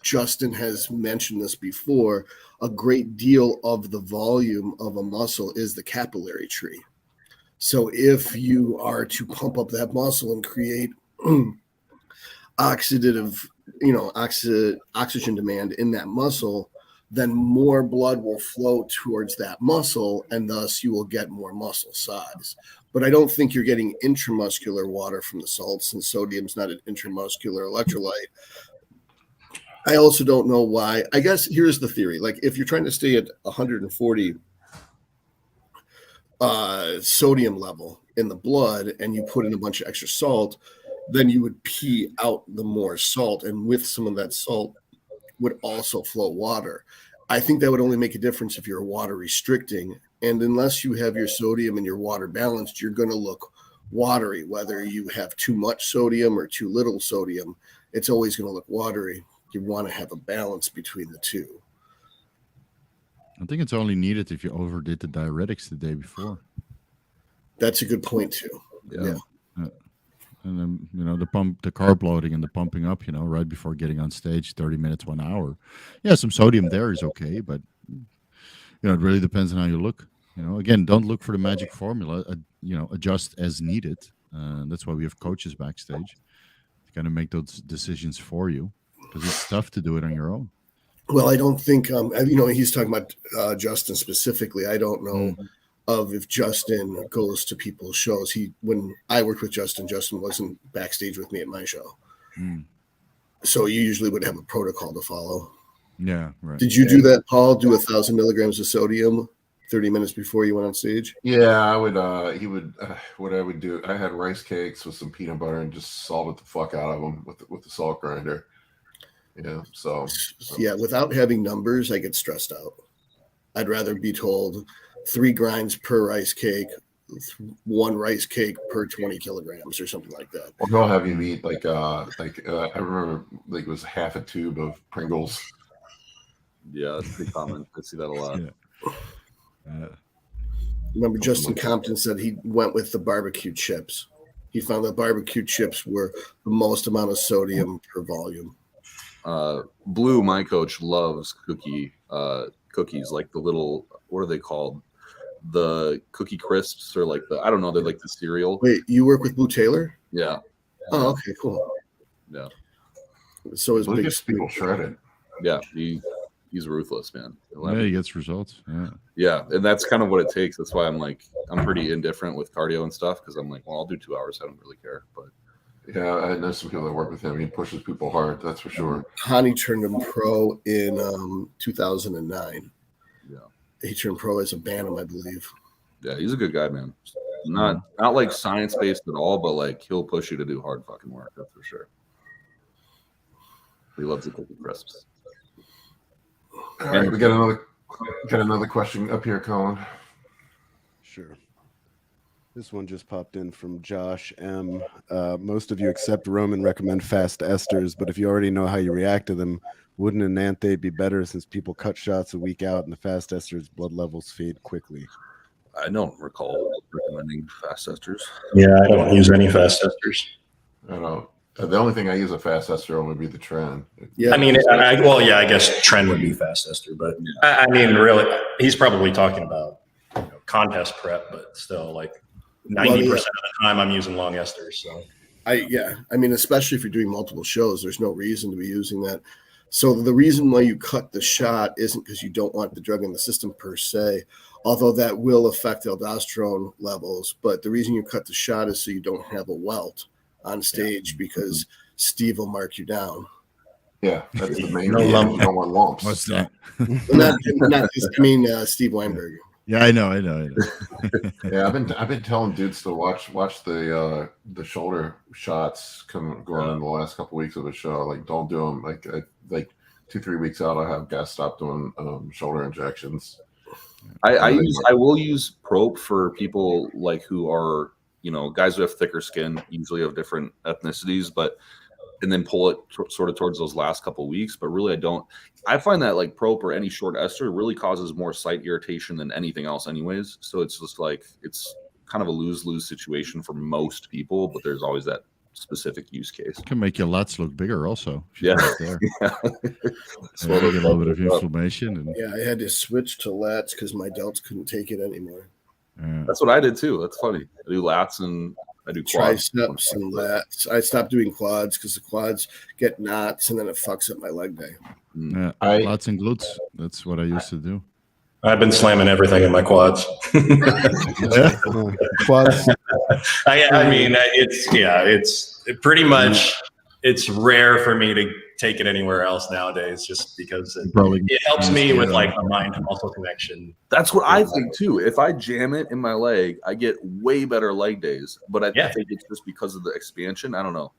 Justin has mentioned this before, a great deal of the volume of a muscle is the capillary tree. So if you are to pump up that muscle and create oxidative, oxygen demand in that muscle, then more blood will flow towards that muscle, and thus you will get more muscle size. But I don't think you're getting intramuscular water from the salts, and sodium's not an intramuscular electrolyte. I also don't know why. I guess here's the theory. Like if you're trying to stay at 140 sodium level in the blood and you put in a bunch of extra salt, then you would pee out the more salt, and with some of that salt would also flow water. I think that would only make a difference if you're water restricting, and unless you have your sodium and your water balanced, you're going to look watery. Whether you have too much sodium or too little sodium, it's always going to look watery. You want to have a balance between the two. I think it's only needed if you overdid the diuretics the day before. That's a good point too. Yeah. And then, the carb loading and the pumping up, right before getting on stage, 30 minutes, 1 hour. Yeah, some sodium there is okay, but, it really depends on how you look. Again, don't look for the magic formula, adjust as needed. That's why we have coaches backstage to kind of make those decisions for you, because it's tough to do it on your own. Well, I don't think, he's talking about Justin specifically. I don't know of if Justin goes to people's shows. When I worked with Justin wasn't backstage with me at my show. So you usually would have a protocol to follow. Yeah, right. Did you do that, Paul? Do 1,000 milligrams of sodium 30 minutes before you went on stage? Yeah, I would. What I would do, I had rice cakes with some peanut butter and just salted the fuck out of them with the salt grinder. So yeah, without having numbers, I get stressed out. I'd rather be told 3 grinds per rice cake, 1 rice cake per 20 kilograms or something like that. Or they'll have you eat I remember it was half a tube of Pringles. Yeah, that's pretty common. I see that a lot. Remember, Justin Compton said he went with the barbecue chips. He found that barbecue chips were the most amount of sodium per volume. Blue, my coach, loves cookies, like the little, what are they called? The cookie crisps, or like I don't know, they're like the cereal. Wait, you work with Blue Taylor? Yeah. Oh, okay, cool. Yeah. So is Blue gets people shredded. Yeah, he's ruthless, man. Yeah, he gets results. Yeah, and that's kind of what it takes. That's why I'm pretty indifferent with cardio and stuff, because I'm like, well, I'll do 2 hours. I don't really care. But yeah, I know some people that work with him. He pushes people hard, that's for sure. Hani turned him pro in 2009. Yeah, he turned pro as a Bantam, I believe. Yeah, he's a good guy, man. Not like science based at all, but like he'll push you to do hard fucking work. That's for sure. He loves the cookie crisps. All right, we got another question up here, Colin. Sure. This one just popped in from Josh M. Most of you except Roman recommend fast esters, but if you already know how you react to them, wouldn't an anthate be better since people cut shots a week out and the fast esters blood levels fade quickly? I don't recall recommending fast esters. Yeah, I don't use any fast esters. I don't. The only thing I use a fast ester on would be the Tren. Yeah, I mean, I guess Tren would be fast ester, but I mean, really, he's probably talking about contest prep, but still, like 90% of the time, I'm using long esters. So, I mean, especially if you're doing multiple shows, there's no reason to be using that. So the reason why you cut the shot isn't because you don't want the drug in the system per se, although that will affect aldosterone levels. But the reason you cut the shot is so you don't have a welt on stage, because Steve will mark you down. Yeah, that's the main reason. You don't want lumps. What's that? Steve Weinberg. Yeah, I know. Yeah, I've been telling dudes to watch the shoulder shots going on in the last couple of weeks of the show. Like, don't do them. Like 2-3 weeks out, I have guys stop doing shoulder injections. I will use Probe for people like who are, guys who have thicker skin, usually of different ethnicities, and then pull it sort of towards those last couple of weeks. But really, I find that like Probe or any short ester really causes more site irritation than anything else anyways. So it's just like, it's kind of a lose-lose situation for most people, but there's always that specific use case. Can make your lats look bigger also. Yeah. There. Yeah. So you get a little bit of inflammation. And yeah, I had to switch to lats because my delts couldn't take it anymore. That's what I did too. That's funny. I do lats and I do quads. Triceps and lats. I stopped doing quads because the quads get knots and then it fucks up my leg day. Yeah, lats and glutes. That's what I used to do. I've been slamming everything in my quads. Quads. I mean, it's pretty much, it's rare for me to take it anywhere else nowadays, just because it helps me with like a mind to muscle connection. That's what I think too. If I jam it in my leg, I get way better leg days. But I think it's just because of the expansion. I don't know.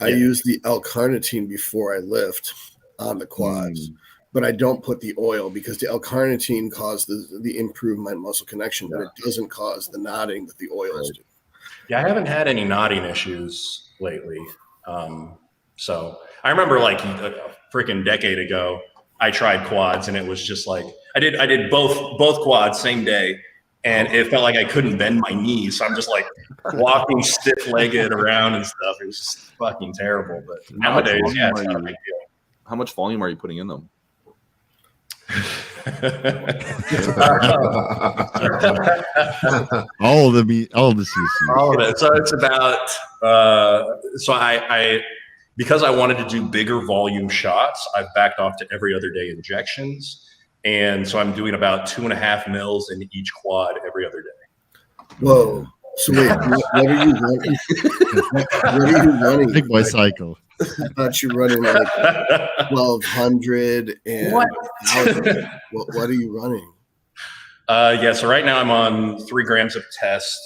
I use the L-carnitine before I lift on the quads. But I don't put the oil because the L-carnitine causes the improved mind muscle connection, but it doesn't cause the knotting that the oils do. Yeah, I haven't had any knotting issues lately. So I remember like a freaking decade ago, I tried quads and it was just like I did both quads same day, and it felt like I couldn't bend my knees. So I'm just like walking stiff-legged around and stuff. It was just fucking terrible. But nowadays, it's not a big deal. How much volume are you putting in them? all the CC. All of it. So it's about so I because I wanted to do bigger volume shots, I've backed off to every other day injections, and so I'm doing about 2.5 mils in each quad every other day. Whoa! So wait, what are you running? What are you running? Big boy cycle. I thought you were running like 1,200 and 1,000. What are you running? Yeah, so right now I'm on 3 grams of test.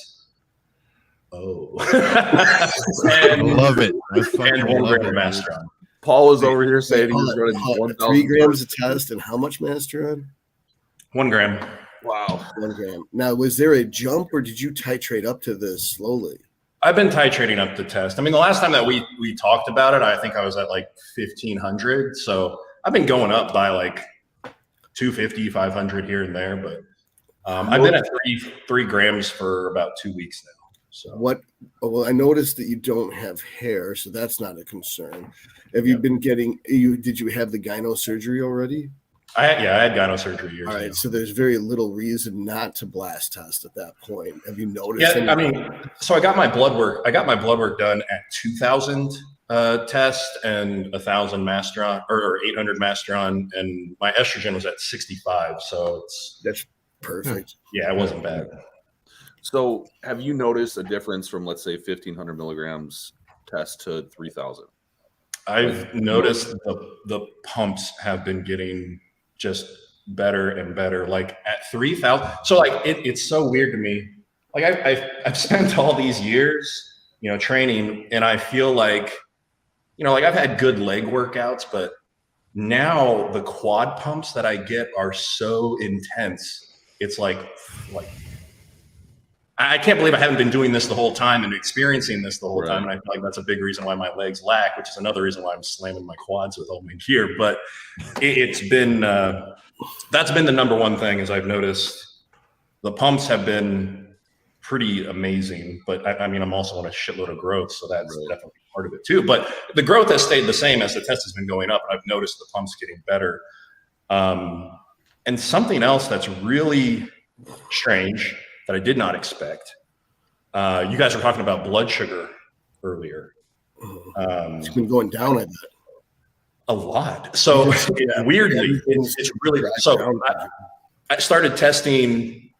Oh. I love it. And 1 gram of Mastron. Paul is over here saying he's running 1,000. 3 grams of test and how much Mastron? 1 gram. Wow. 1 gram. Now, was there a jump or did you titrate up to this slowly? I've been titrating up the test. I mean, the last time that we talked about it, I think I was at like 1,500. So I've been going up by like 250, 500 here and there. But I've been at 3 grams for about 2 weeks now. So well, I noticed that you don't have hair, so that's not a concern. Have you been getting, did you have the gyno surgery already? I had gyno surgery years ago. All right, so there's very little reason not to blast test at that point. Have you noticed? Yeah, I mean, so I got my blood work done at 2,000 test and 1,000 Mastron or 800 Mastron, and my estrogen was at 65. So that's perfect. Yeah, it wasn't bad. So have you noticed a difference from, let's say, 1,500 milligrams test to 3,000? I've noticed the pumps have been getting just better and better. Like at 3,000, so like it's so weird to me. Like I've spent all these years, training, and I feel like, like I've had good leg workouts, but now the quad pumps that I get are so intense. It's like I can't believe I haven't been doing this the whole time and experiencing this the whole time. And I feel like that's a big reason why my legs lack, which is another reason why I'm slamming my quads with all my gear. But it's been, that's been the number one thing, is I've noticed the pumps have been pretty amazing. But I mean, I'm also on a shitload of growth, so that's definitely part of it too. But the growth has stayed the same as the test has been going up. And I've noticed the pumps getting better. And something else that's really strange that I did not expect. You guys were talking about blood sugar earlier. It's been going down, I bet. A lot. So weirdly, it's really, so I started testing,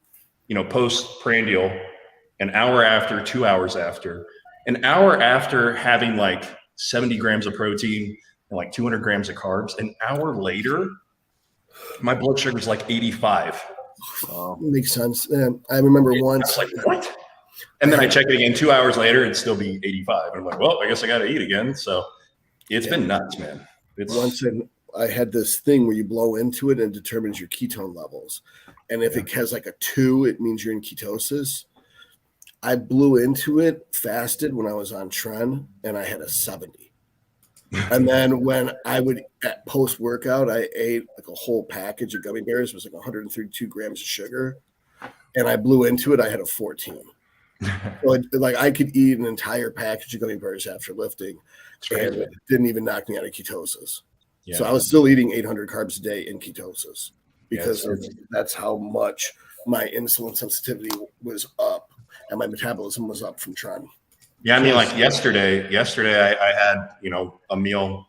post-prandial an hour after, 2 hours after, an hour after having like 70 grams of protein and like 200 grams of carbs. An hour later, my blood sugar is like 85. Makes sense. I remember once. I was like, what? And then I check it again 2 hours later, it'd still be 85. And I'm like, well, I guess I got to eat again. So it's been nuts, man. I had this thing where you blow into it and it determines your ketone levels. And if it has like a 2, it means you're in ketosis. I blew into it, fasted when I was on Tren, and I had a 70. And then when I would, at post-workout, I ate like a whole package of gummy bears. It was like 132 grams of sugar. And I blew into it, I had a 14. So like I could eat an entire package of gummy bears after lifting, and it didn't even knock me out of ketosis. Yeah. So I was still eating 800 carbs a day in ketosis because that's how much my insulin sensitivity was up and my metabolism was up from Tren. Yeah, I mean, like yesterday I had, a meal.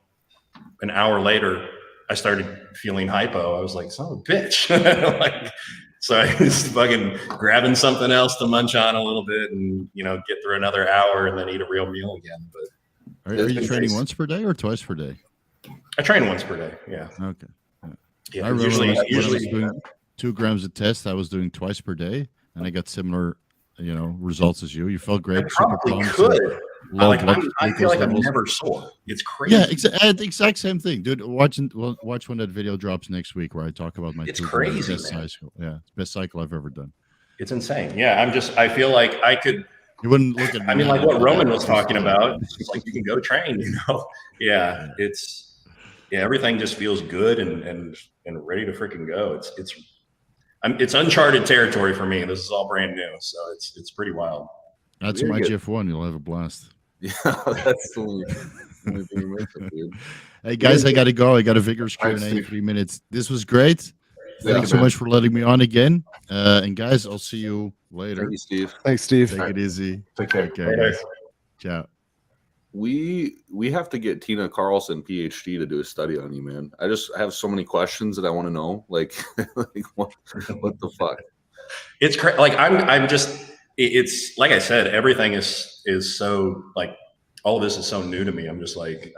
An hour later, I started feeling hypo. I was like, son of a bitch. So I was fucking grabbing something else to munch on a little bit and, get through another hour and then eat a real meal again. But are you training once per day or twice per day? I train once per day. Yeah. Okay. Yeah. I usually when I was doing 2 grams a test, I was doing twice per day, and I got similar, results as you. You felt great. I probably could. I feel like I'm never sore. It's crazy. Yeah, exact same thing, dude. Watch when that video drops next week where I talk about my. It's crazy, best cycle. Yeah, it's best cycle I've ever done. It's insane. Yeah, I feel like I could. You wouldn't look at me. I mean, like what Roman was talking about. It's like you can go train. Yeah, everything just feels good and ready to freaking go. It's uncharted territory for me. This is all brand new, so it's pretty wild. That's my GF1. You'll have a blast. Yeah, that's the only thing missing, dude. Hey guys, I got to go. I got a Vigorous Q&A in 3 minutes. This was great. Thank you so much for letting me on again. And guys, I'll see you later. Thank you, Steve. Thanks, Steve. Take it easy. Take care. Okay, guys. Ciao. We have to get Tina Carlson, PhD, to do a study on you, man. I have so many questions that I want to know. Like what the fuck? It's crazy. Like I'm just. It's like I said, everything is so like all of this is so new to me. I'm just like,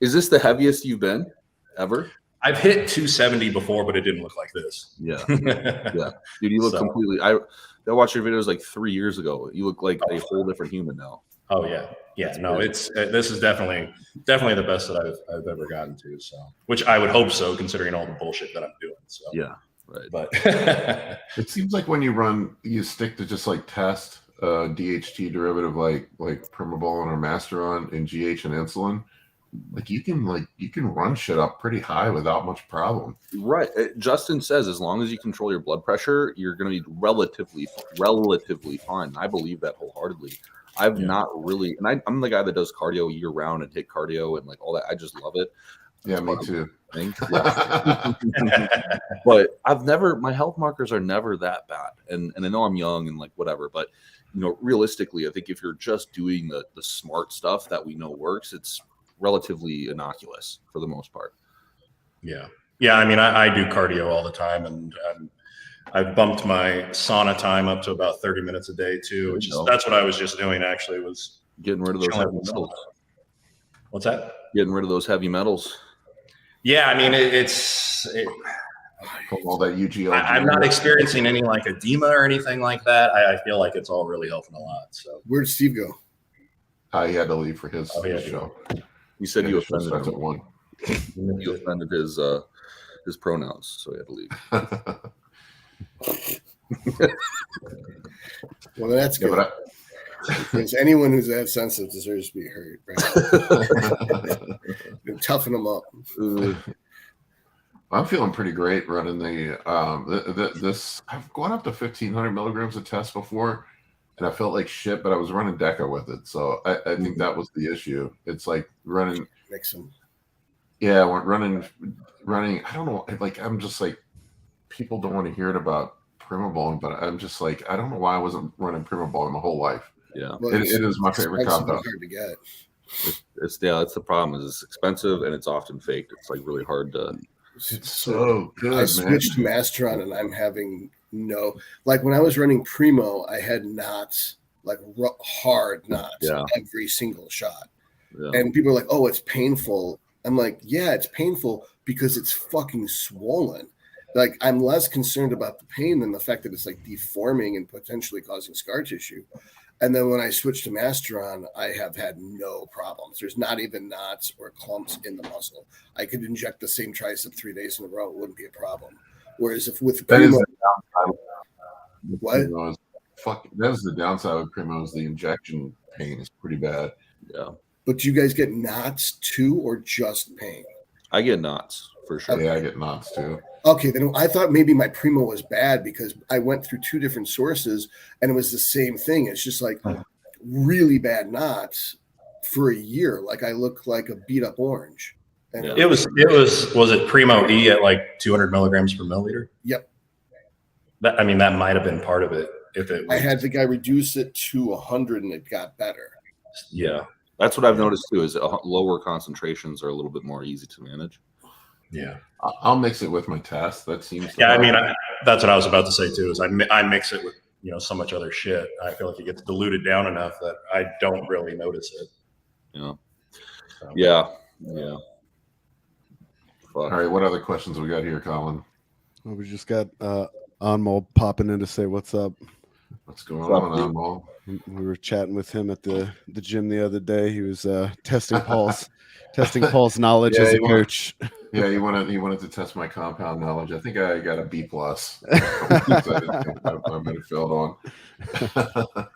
is this the heaviest you've been ever? I've hit 270 before, but it didn't look like this. Yeah, yeah, dude, you look completely. I watched your videos like 3 years ago. You look like a whole different human now. Oh yeah, yeah. No, this is definitely the best that I've ever gotten to. So, which I would hope so, considering all the bullshit that I'm doing. So yeah. Right. But it seems like when you stick to just like test DHT derivative like Primobolan or Masteron and GH and insulin, like you can run shit up pretty high without much problem. Right. Justin says as long as you control your blood pressure, you're going to be relatively fine. I believe that wholeheartedly. I've not really, and I'm the guy that does cardio year round and hit cardio and like all that. I just love it. Yeah, me too. Yeah. But my health markers are never that bad. And I know I'm young and like whatever, but realistically, I think if you're just doing the smart stuff that we know works, it's relatively innocuous for the most part. Yeah. Yeah. I mean, I do cardio all the time and I've bumped my sauna time up to about 30 minutes a day too, which is, that's what I was just doing actually was getting rid of those heavy metals. What's that? Getting rid of those heavy metals. Yeah, I mean, all that UGL. I'm not experiencing any like edema or anything like that. I feel like it's all really helping a lot. So where did Steve go? He had to leave for his show. You said you offended him. At 1. You offended his pronouns, so he had to leave. Well, that's good. Yeah, because anyone who's that sensitive deserves to be hurt. Right? Toughen them up. I'm feeling pretty great running this. I've gone up to 1,500 milligrams of test before, and I felt like shit, but I was running Deca with it. So I think that was the issue. It's like running. Yeah, running. I don't know. Like I'm just like, people don't want to hear it about Primobolan, but I'm just like, I don't know why I wasn't running Primobolan my whole life. Yeah, well, it is my favorite compound. Hard to get. That's the problem. Is it's expensive and it's often faked. It's like really hard to. It's so good. I switched to Masteron and I'm having like when I was running Primo, I had knots, like hard knots, every single shot. Yeah. And people are like, "Oh, it's painful." I'm like, "Yeah, it's painful because it's fucking swollen." Like I'm less concerned about the pain than the fact that it's like deforming and potentially causing scar tissue. And then when I switched to Masteron, I have had no problems. There's not even knots or clumps in the muscle. I could inject the same tricep 3 days in a row. It wouldn't be a problem. Whereas if with Primo, what? That is the downside with Primo is the injection pain is pretty bad. Yeah. But do you guys get knots too, or just pain? I get knots for sure. Yeah, I get knots too. Okay, then I thought maybe my Primo was bad because I went through 2 different sources and it was the same thing. It's just like really bad knots for a year. Like I look like a beat up orange. And it was it Primo E at like 200 milligrams per milliliter? Yep. That might have been part of it. If it was, I had the guy reduce it to 100 and it got better. Yeah. That's what I've noticed too, is lower concentrations are a little bit more easy to manage. Yeah. I'll mix it with my test. That seems to that's what I was about to say too, is I mix it with, so much other shit. I feel like it gets diluted down enough that I don't really notice it. Yeah. So. Yeah. All right, what other questions we got here, Colin? Well, we just got Anmol popping in to say what's up. What's going on, Anmol? We were chatting with him at the gym the other day. He was testing Paul's knowledge as a coach. Yeah, he wanted to test my compound knowledge. I think I got a B+. I might have failed on.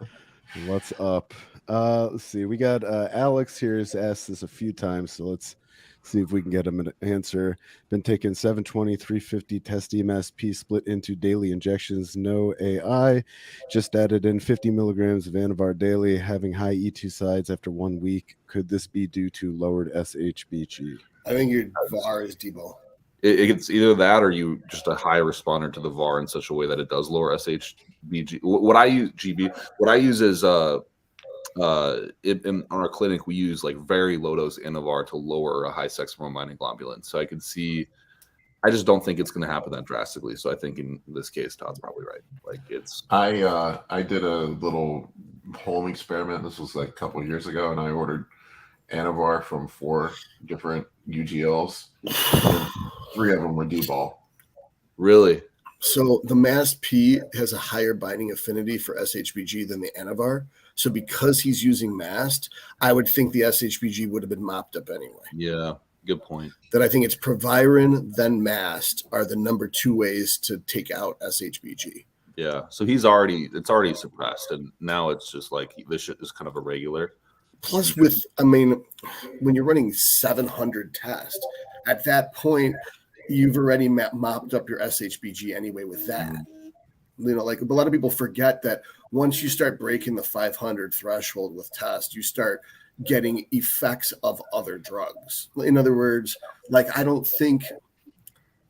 What's up? Let's see. We got Alex here has asked this a few times, so let's see if we can get him an answer. Been taking 720, 350 test EMSP split into daily injections, no AI. Just added in 50 milligrams of Anavar daily, having high E2 sides after 1 week. Could this be due to lowered SHBG? I think your VAR is Debo. It's either that or you just a high responder to the VAR in such a way that it does lower SHBG. What I use is in our clinic we use like very low dose Anavar to lower a high sex hormone binding globulin. So I can see, I just don't think it's going to happen that drastically. So I think in this case, Todd's probably right. Like it's I did a little home experiment. This was like a couple of years ago, and I ordered Anavar from 4 different UGLs. 3 of them were D-ball. Really? So the Mast P has a higher binding affinity for SHBG than the Anavar. So because he's using Mast, I would think the SHBG would have been mopped up anyway. Yeah, good point. That I think it's Proviron then Mast are the number 2 ways to take out SHBG. Yeah, so it's already suppressed, and now it's just like this shit is kind of irregular. Plus, when you're running 700 tests, at that point, you've already mopped up your SHBG anyway with that. Like a lot of people forget that once you start breaking the 500 threshold with tests, you start getting effects of other drugs. In other words, like I don't think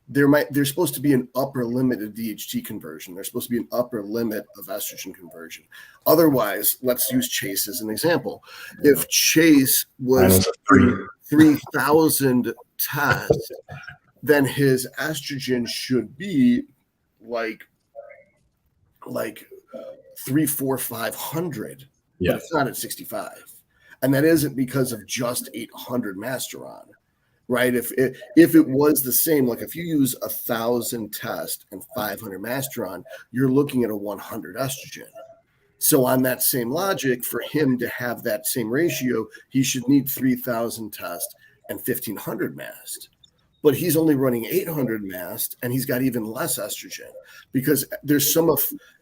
there's supposed to be an upper limit of DHT conversion. There's supposed to be an upper limit of estrogen conversion. Otherwise, let's use Chase as an example. If Chase was 3,000 tests, then his estrogen should be like 3, 4, 500. Yeah. But it's not at 65. And that isn't because of just 800 Masteron. Right? If it was the same, like if you use 1,000 test and 500 Masteron, you're looking at a 100 estrogen. So on that same logic, for him to have that same ratio, he should need 3,000 test and 1,500 Mast. But he's only running 800 Mast, and he's got even less estrogen because there's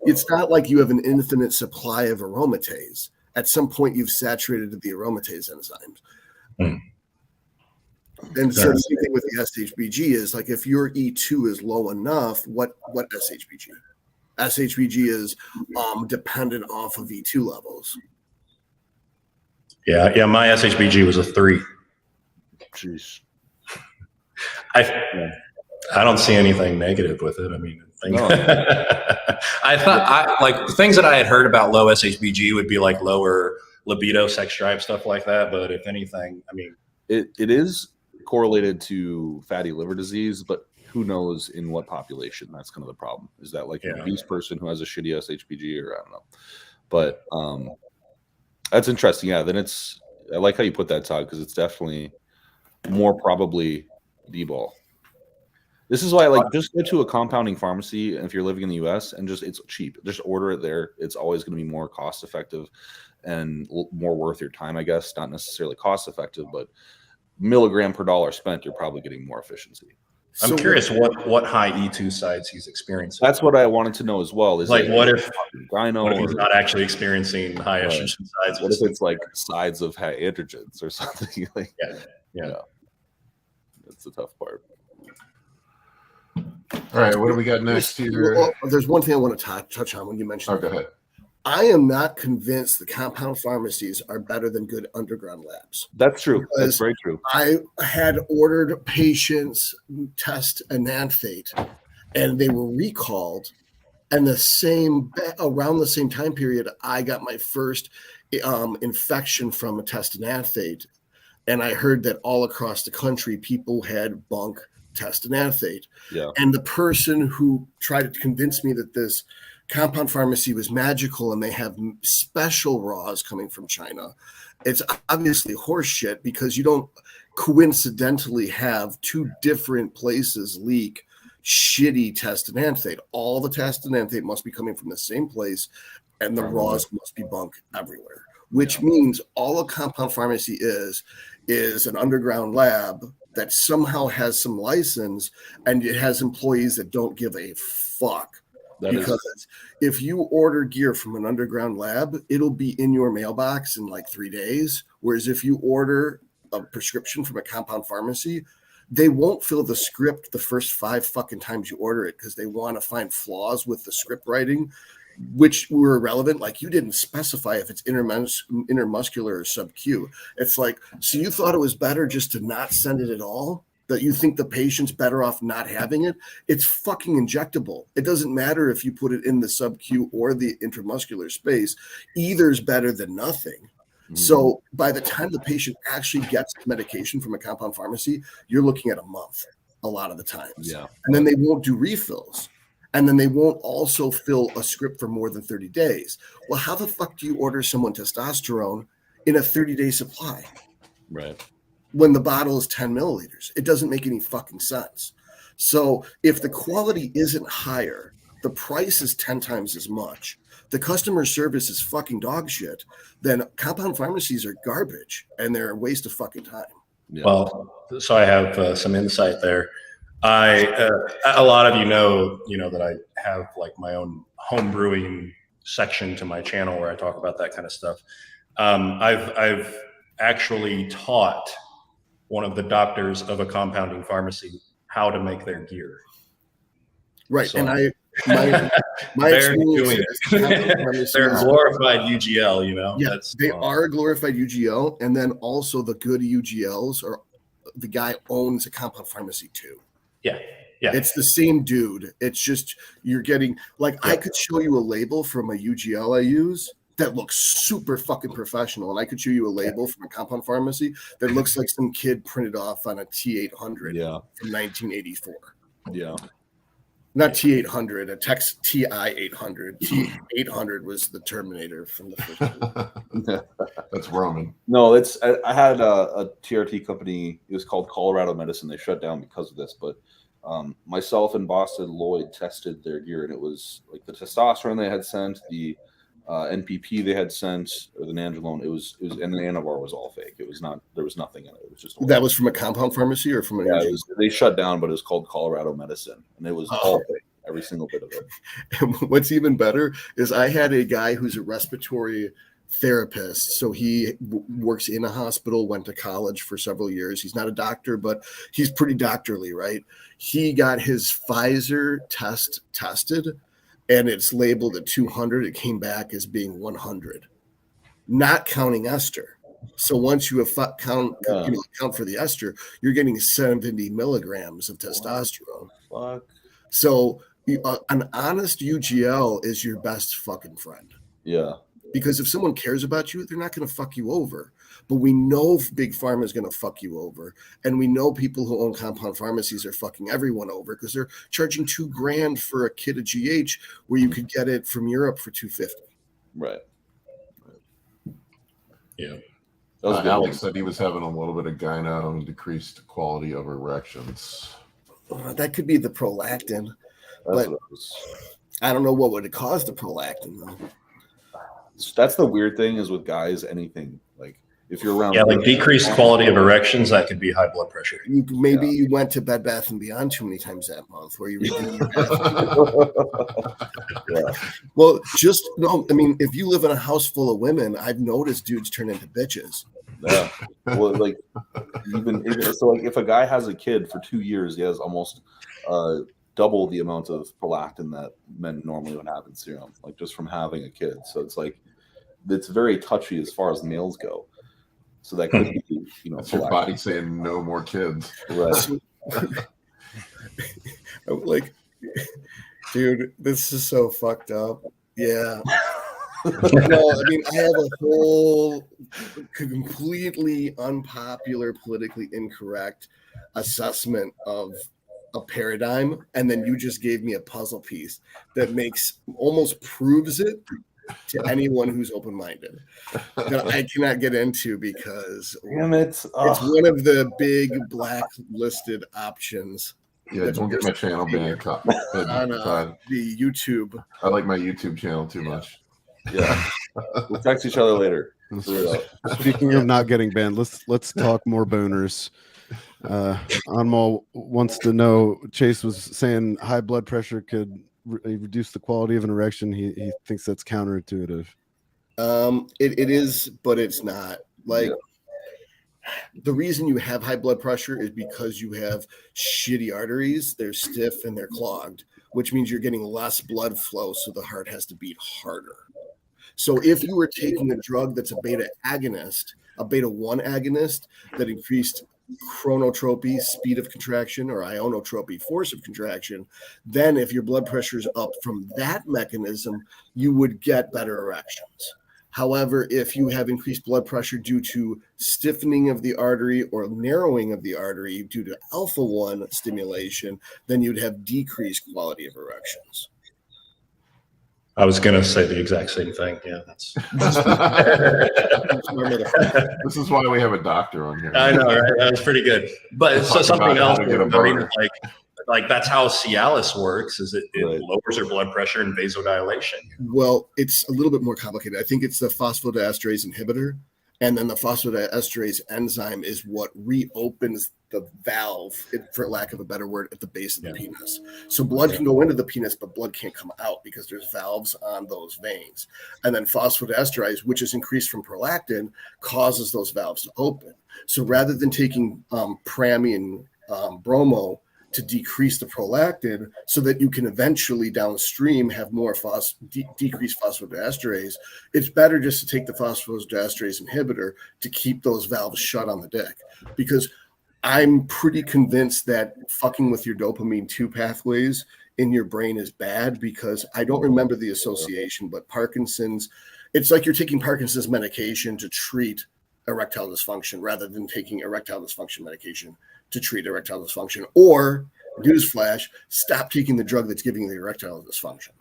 it's not like you have an infinite supply of aromatase. At some point, you've saturated the aromatase enzymes. And so the same thing with the SHBG is like if your E2 is low enough, what SHBG? SHBG is dependent off of E2 levels. Yeah. My SHBG was a 3. Jeez. I don't see anything negative with it. I mean, I thought like things that I had heard about low SHBG would be like lower libido, sex drive, stuff like that. But if anything, I mean, it is correlated to fatty liver disease, but who knows in what population? That's kind of the problem. Is that like an obese person who has a shitty SHBG, or I don't know. But that's interesting. Yeah, then I like how you put that, Todd, because it's definitely more probably D-ball. This is why, like, just go to a compounding pharmacy if you're living in the U.S. and it's cheap. Just order it there. It's always going to be more cost effective and more worth your time, I guess. Not necessarily cost effective, but milligram per dollar spent, you're probably getting more efficiency. I'm curious what high E2 sides he's experiencing. That's what I wanted to know as well. Is like, what if he's not actually experiencing high estrogen sides? What if it's like sides of high androgens or something? Like, yeah. That's the tough part. All right, what do we got next here? Well, there's one thing I want to touch on when you mentioned. Oh, go ahead. I am not convinced the compound pharmacies are better than good underground labs. That's true. That's very true. I had ordered patients test enanthate, and they were recalled. And around the same time period, I got my first infection from a test enanthate, and I heard that all across the country, people had bunk test enanthate. Yeah. And the person who tried to convince me that this compound pharmacy was magical and they have special raws coming from China, it's obviously horseshit, because you don't coincidentally have two different places leak shitty test enanthate. All the test enanthate must be coming from the same place, and the raws must be bunk everywhere, which means all a compound pharmacy is an underground lab that somehow has some license, and it has employees that don't give a fuck. Because if you order gear from an underground lab, it'll be in your mailbox in like 3 days. Whereas if you order a prescription from a compound pharmacy, they won't fill the script the first 5 fucking times you order it, because they want to find flaws with the script writing, which were irrelevant. Like, you didn't specify if it's intermuscular or sub-Q. It's like, so you thought it was better just to not send it at all? That you think the patient's better off not having it? It's fucking injectable. It doesn't matter if you put it in the sub-Q or the intramuscular space. Either's better than nothing. Mm-hmm. So by the time the patient actually gets medication from a compound pharmacy, you're looking at a month a lot of the times. Yeah. And then they won't do refills. And then they won't also fill a script for more than 30 days. Well, how the fuck do you order someone testosterone in a 30-day supply? Right. When the bottle is 10 milliliters? It doesn't make any fucking sense. So if the quality isn't higher, the price is 10 times as much, the customer service is fucking dog shit, then compound pharmacies are garbage and they're a waste of fucking time. Yeah. Well, so I have some insight there. A lot of you know that I have like my own home brewing section to my channel where I talk about that kind of stuff. I've actually taught one of the doctors of a compounding pharmacy how to make their gear. Right. So, and my they're doing it. They're glorified UGL, Yeah, they are a glorified UGL. And then also the good UGLs are the guy owns a compound pharmacy too. Yeah. Yeah. It's the same dude. It's just you're getting like I could show you a label from a UGL I use that looks super fucking professional, and I could show you a label from a compound pharmacy that looks like some kid printed off on a T800 from 1984. Yeah. Not T800, a Tex TI800. T800 was the Terminator from the first. That's Roman. No, I had a TRT company. It was called Colorado Medicine. They shut down because of this, but myself and Boston Lloyd tested their gear, and it was like the testosterone they had sent, the NPP they had sent, or the Nandrolone. It was, and the Anavar was all fake. It was not. There was nothing in it. It was just. That was from a compound pharmacy or from a. They shut down, but it was called Colorado Medicine, and it was all fake. Every single bit of it. And what's even better is I had a guy who's a respiratory therapist. So he works in a hospital, went to college for several years. He's not a doctor, but he's pretty doctorly, right? He got his Pfizer test tested, and it's labeled at 200. It came back as being 100, not counting ester. So once you have count for the ester, you're getting 70 milligrams of testosterone. Fuck. So an honest UGL is your best fucking friend. Yeah. Because if someone cares about you, they're not going to fuck you over. But we know Big Pharma is going to fuck you over. And we know people who own compound pharmacies are fucking everyone over because they're charging $2,000 for a kit of GH where you could get it from Europe for $250. Right. Yeah. Alex said he was having a little bit of gyno and decreased quality of erections. That could be the prolactin, but I don't know what would have caused the prolactin though. That's the weird thing is with guys, anything like if you're around, like decreased quality of erections, that could be high blood pressure. Maybe you went to Bed Bath and Beyond too many times that month, where you redeemed your Well, just no. I mean, if you live in a house full of women, I've noticed dudes turn into bitches. Yeah. Well, like even so, like if a guy has a kid for 2 years, he has almost double the amount of prolactin that men normally would have in serum, like just from having a kid. So it's like it's very touchy as far as males go. So that could be, it's your body saying no more kids. Right. I'm like, dude, this is so fucked up. Yeah. No, I mean, I have a whole completely unpopular, politically incorrect assessment of a paradigm, and then you just gave me a puzzle piece that almost proves it to anyone who's open-minded that I cannot get into because it's one of the big blacklisted options. Yeah, don't get my channel banned on the YouTube. I like my YouTube channel too much. Yeah, we'll text each other later. Speaking of not getting banned, let's talk more boners. Anmol wants to know. Chase was saying high blood pressure could reduce the quality of an erection. He thinks that's counterintuitive. It is, but it's not. Like the reason you have high blood pressure is because you have shitty arteries. They're stiff and they're clogged, which means you're getting less blood flow, so the heart has to beat harder. So if you were taking a drug that's a beta agonist, a beta 1 agonist that increased chronotropy, speed of contraction, or ionotropy, force of contraction, then if your blood pressure is up from that mechanism, you would get better erections. However, if you have increased blood pressure due to stiffening of the artery or narrowing of the artery due to alpha 1 stimulation, then you'd have decreased quality of erections. I was going to say the exact same thing. Yeah, that's. This is why we have a doctor on here. I know, right? That was pretty good. But so something else. I mean, like that's how Cialis works. Is it lowers your blood pressure and vasodilation? Well, it's a little bit more complicated. I think it's the phosphodiesterase inhibitor, and then the phosphodiesterase enzyme is what reopens the valve, for lack of a better word, at the base of the penis. So blood can go into the penis, but blood can't come out because there's valves on those veins. And then phosphodiesterase, which is increased from prolactin, causes those valves to open. So rather than taking Prami and Bromo to decrease the prolactin so that you can eventually downstream have more decreased phosphodiesterase, it's better just to take the phosphodiesterase inhibitor to keep those valves shut on the dick. Because I'm pretty convinced that fucking with your dopamine 2 pathways in your brain is bad, because I don't remember the association, but Parkinson's, it's like you're taking Parkinson's medication to treat erectile dysfunction rather than taking erectile dysfunction medication to treat erectile dysfunction. Or, newsflash, stop taking the drug that's giving you the erectile dysfunction.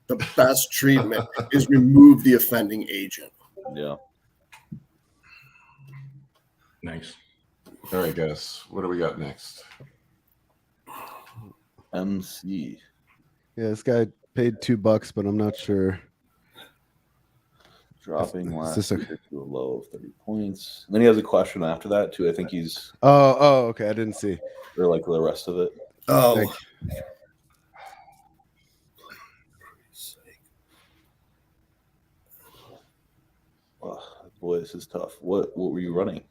The best treatment is remove the offending agent. Yeah. Nice. All right, guys. What do we got next? MC. Yeah, this guy paid $2, but I'm not sure. Dropping last week to a low of 30 points. And then he has a question after that too. I think he's okay. I didn't see. Or like the rest of it. Oh. Oh, boy, this is tough. What were you running?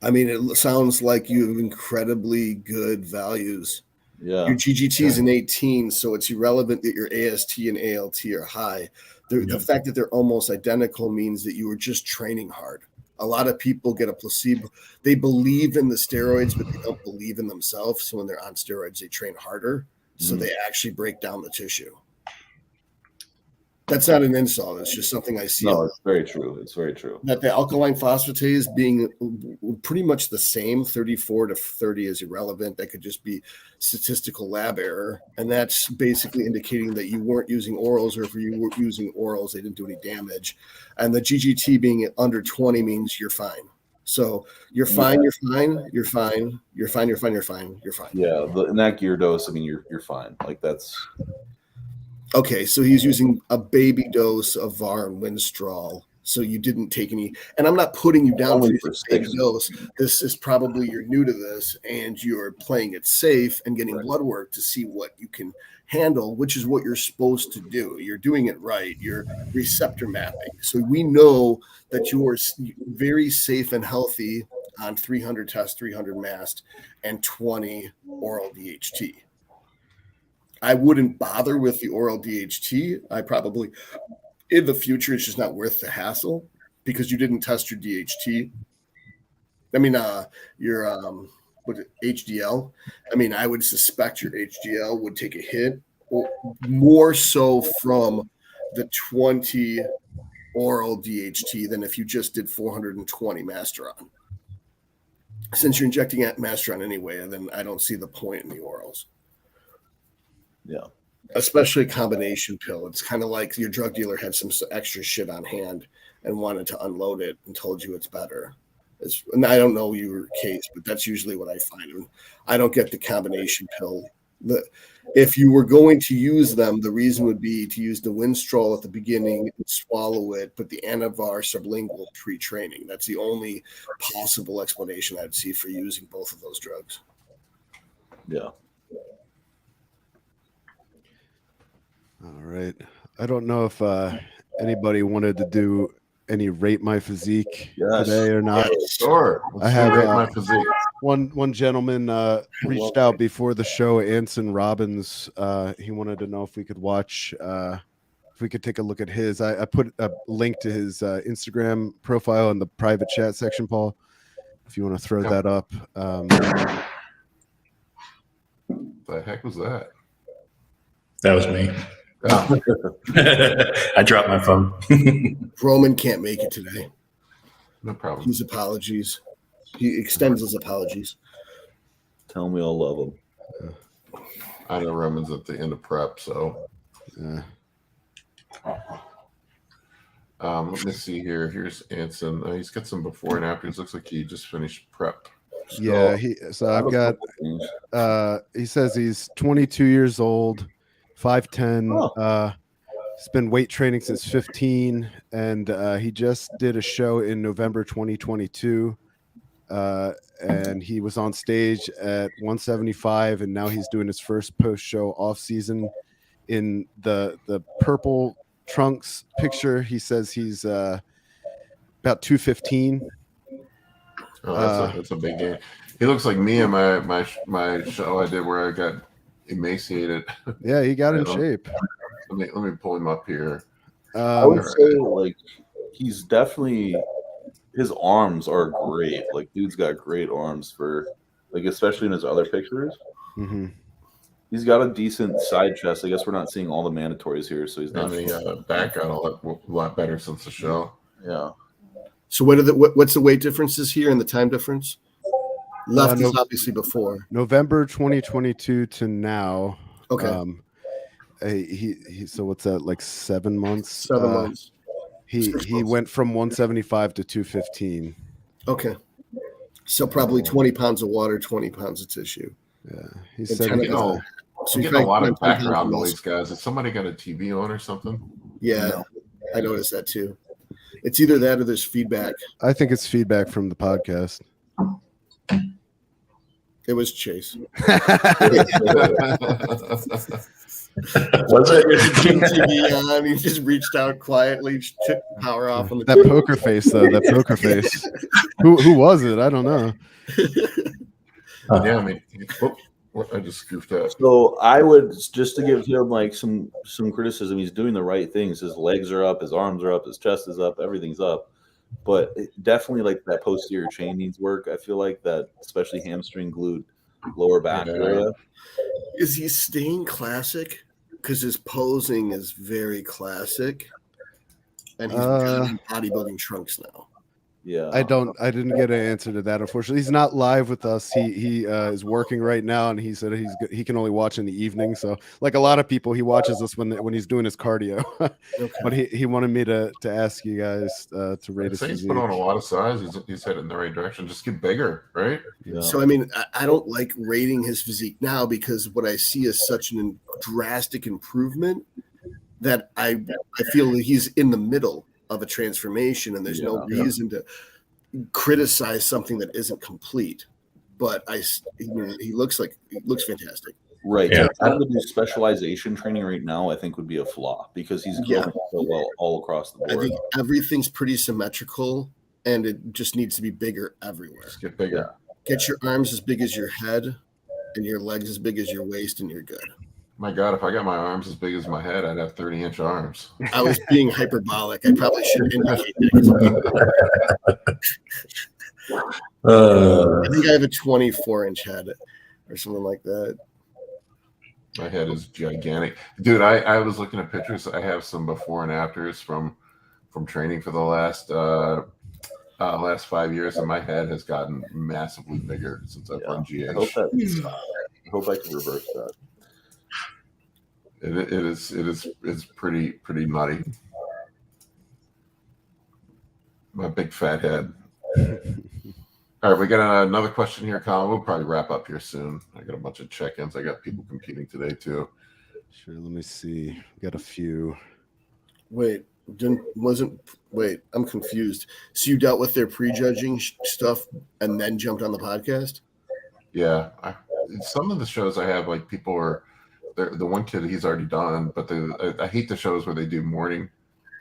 I mean, it sounds like you have incredibly good values. Yeah. Your GGT is an 18, so it's irrelevant that your AST and ALT are high. The fact that they're almost identical means that you were just training hard. A lot of people get a placebo. They believe in the steroids, but they don't believe in themselves. So when they're on steroids, they train harder. So they actually break down the tissue. That's not an insult. It's just something I see. No, it's very true. It's very true. That the alkaline phosphatase being pretty much the same, 34 to 30 is irrelevant. That could just be statistical lab error. And that's basically indicating that you weren't using orals, or if you were using orals, they didn't do any damage. And the GGT being under 20 means you're fine. So you're fine, you're fine, you're fine, you're fine, you're fine, you're fine, you're fine. Yeah, in that gear dose, I mean, you're fine. Like that's okay. So he's using a baby dose of VAR and Winstrol. So you didn't take any, and I'm not putting you down for baby dose. This is probably you're new to this, and you're playing it safe and getting blood work to see what you can handle, which is what you're supposed to do. You're doing it right. You're receptor mapping. So we know that you are very safe and healthy on 300 tests, 300 Mast, and 20 oral DHT. I wouldn't bother with the oral DHT. I probably, in the future, it's just not worth the hassle because you didn't test your DHT. I mean, your HDL. I mean, I would suspect your HDL would take a hit, or more so from the 20 oral DHT than if you just did 420 Masteron. Since you're injecting at Masteron anyway, then I don't see the point in the orals. Yeah. Especially a combination pill. It's kind of like your drug dealer had some extra shit on hand and wanted to unload it and told you it's better. And I don't know your case, but that's usually what I find. I don't get the combination pill. If you were going to use them, the reason would be to use the Winstrol at the beginning and swallow it, but the Anavar sublingual pre-training. That's the only possible explanation I'd see for using both of those drugs. Yeah. All right. I don't know if anybody wanted to do any Rate My Physique today or not. Sure. I have Rate My Physique. One gentleman reached out before the show, Anson Robbins. He wanted to know if we could watch, if we could take a look at his. I put a link to his Instagram profile in the private chat section, Paul, if you want to throw that up. The heck was that? That was me. Oh. I dropped my phone. Roman can't make it today. No problem. His apologies. He extends his apologies. Tell me I'll love him. I know Roman's at the end of prep, so. Let me see here. Here's Anson. He's got some before and afters. Looks like he just finished prep. Yeah, so I've got. He says he's 22 years old. 5'10". He's been weight training since 15, and he just did a show in November 2022. And he was on stage at 175, and now he's doing his first post-show off-season. In the purple trunks picture, he says he's about 215. Oh, that's a big game. He looks like me in my show I did where I got emaciated. Yeah, he got in shape. Let me pull him up here. I would say like he's definitely, his arms are great. Like dude's got great arms for like, especially in his other pictures. Mm-hmm. He's got a decent side chest. I guess we're not seeing all the mandatories here, so he's not. The back got a lot better since the show. Yeah. So what's the weight differences here and the time difference? Left is obviously before November 2022 to now. Okay. He so what's that, like 7 months? 7 months. He went from 175 to 215. Okay. So probably 20 pounds of water, 20 pounds of tissue. Yeah. He said, so you're getting a lot of background noise, guys. Has somebody got a TV on or something? Yeah, no. I noticed that too. It's either that or there's feedback. I think it's feedback from the podcast. It was Chase. Was it? TV on. He just reached out quietly, took power off on the that poker face though. That poker face. Who was it? I don't know. Yeah, I mean, I just goofed out. So I would, just to give him like some criticism, he's doing the right things. His legs are up, his arms are up, his chest is up, everything's up. But definitely like that posterior chain needs work. I feel like that, especially hamstring, glute, lower back area. Is he staying classic? Because his posing is very classic. And he's got bodybuilding trunks now. Yeah, I didn't get an answer to that. Unfortunately, he's not live with us. He is working right now, and he said he can only watch in the evening. So, like a lot of people, he watches us when he's doing his cardio. Okay. But he wanted me to ask you guys to rate his He's physique. put on a lot of size. He's headed in the right direction. Just get bigger, right? yeah. So I mean, I don't like rating his physique now because what I see is such an drastic improvement that I feel that he's in the middle of a transformation, and there's no reason to criticize something that isn't complete. But he looks fantastic. Right. Yeah. So having to do specialization training right now, I think would be a flaw because he's growing so well all across the board. I think everything's pretty symmetrical, and it just needs to be bigger everywhere. Just get bigger. Get your arms as big as your head, and your legs as big as your waist, and you're good. My God, if I got my arms as big as my head, I'd have 30-inch arms. I was being hyperbolic. I probably should indicate that. I think I have a 24-inch head or something like that. My head is gigantic. Dude, I was looking at pictures. I have some before and afters from training for the last 5 years, and my head has gotten massively bigger since I've run GH. I hope I can reverse that. It's pretty nutty. My big fat head. All right, we got another question here, Colin. We'll probably wrap up here soon. I got a bunch of check-ins. I got people competing today too. Sure, let me see. We got a few. Wait, I'm confused. So you dealt with their prejudging stuff and then jumped on the podcast? Yeah, some of the shows I have, like people are. The one kid he's already done, but I hate the shows where they do morning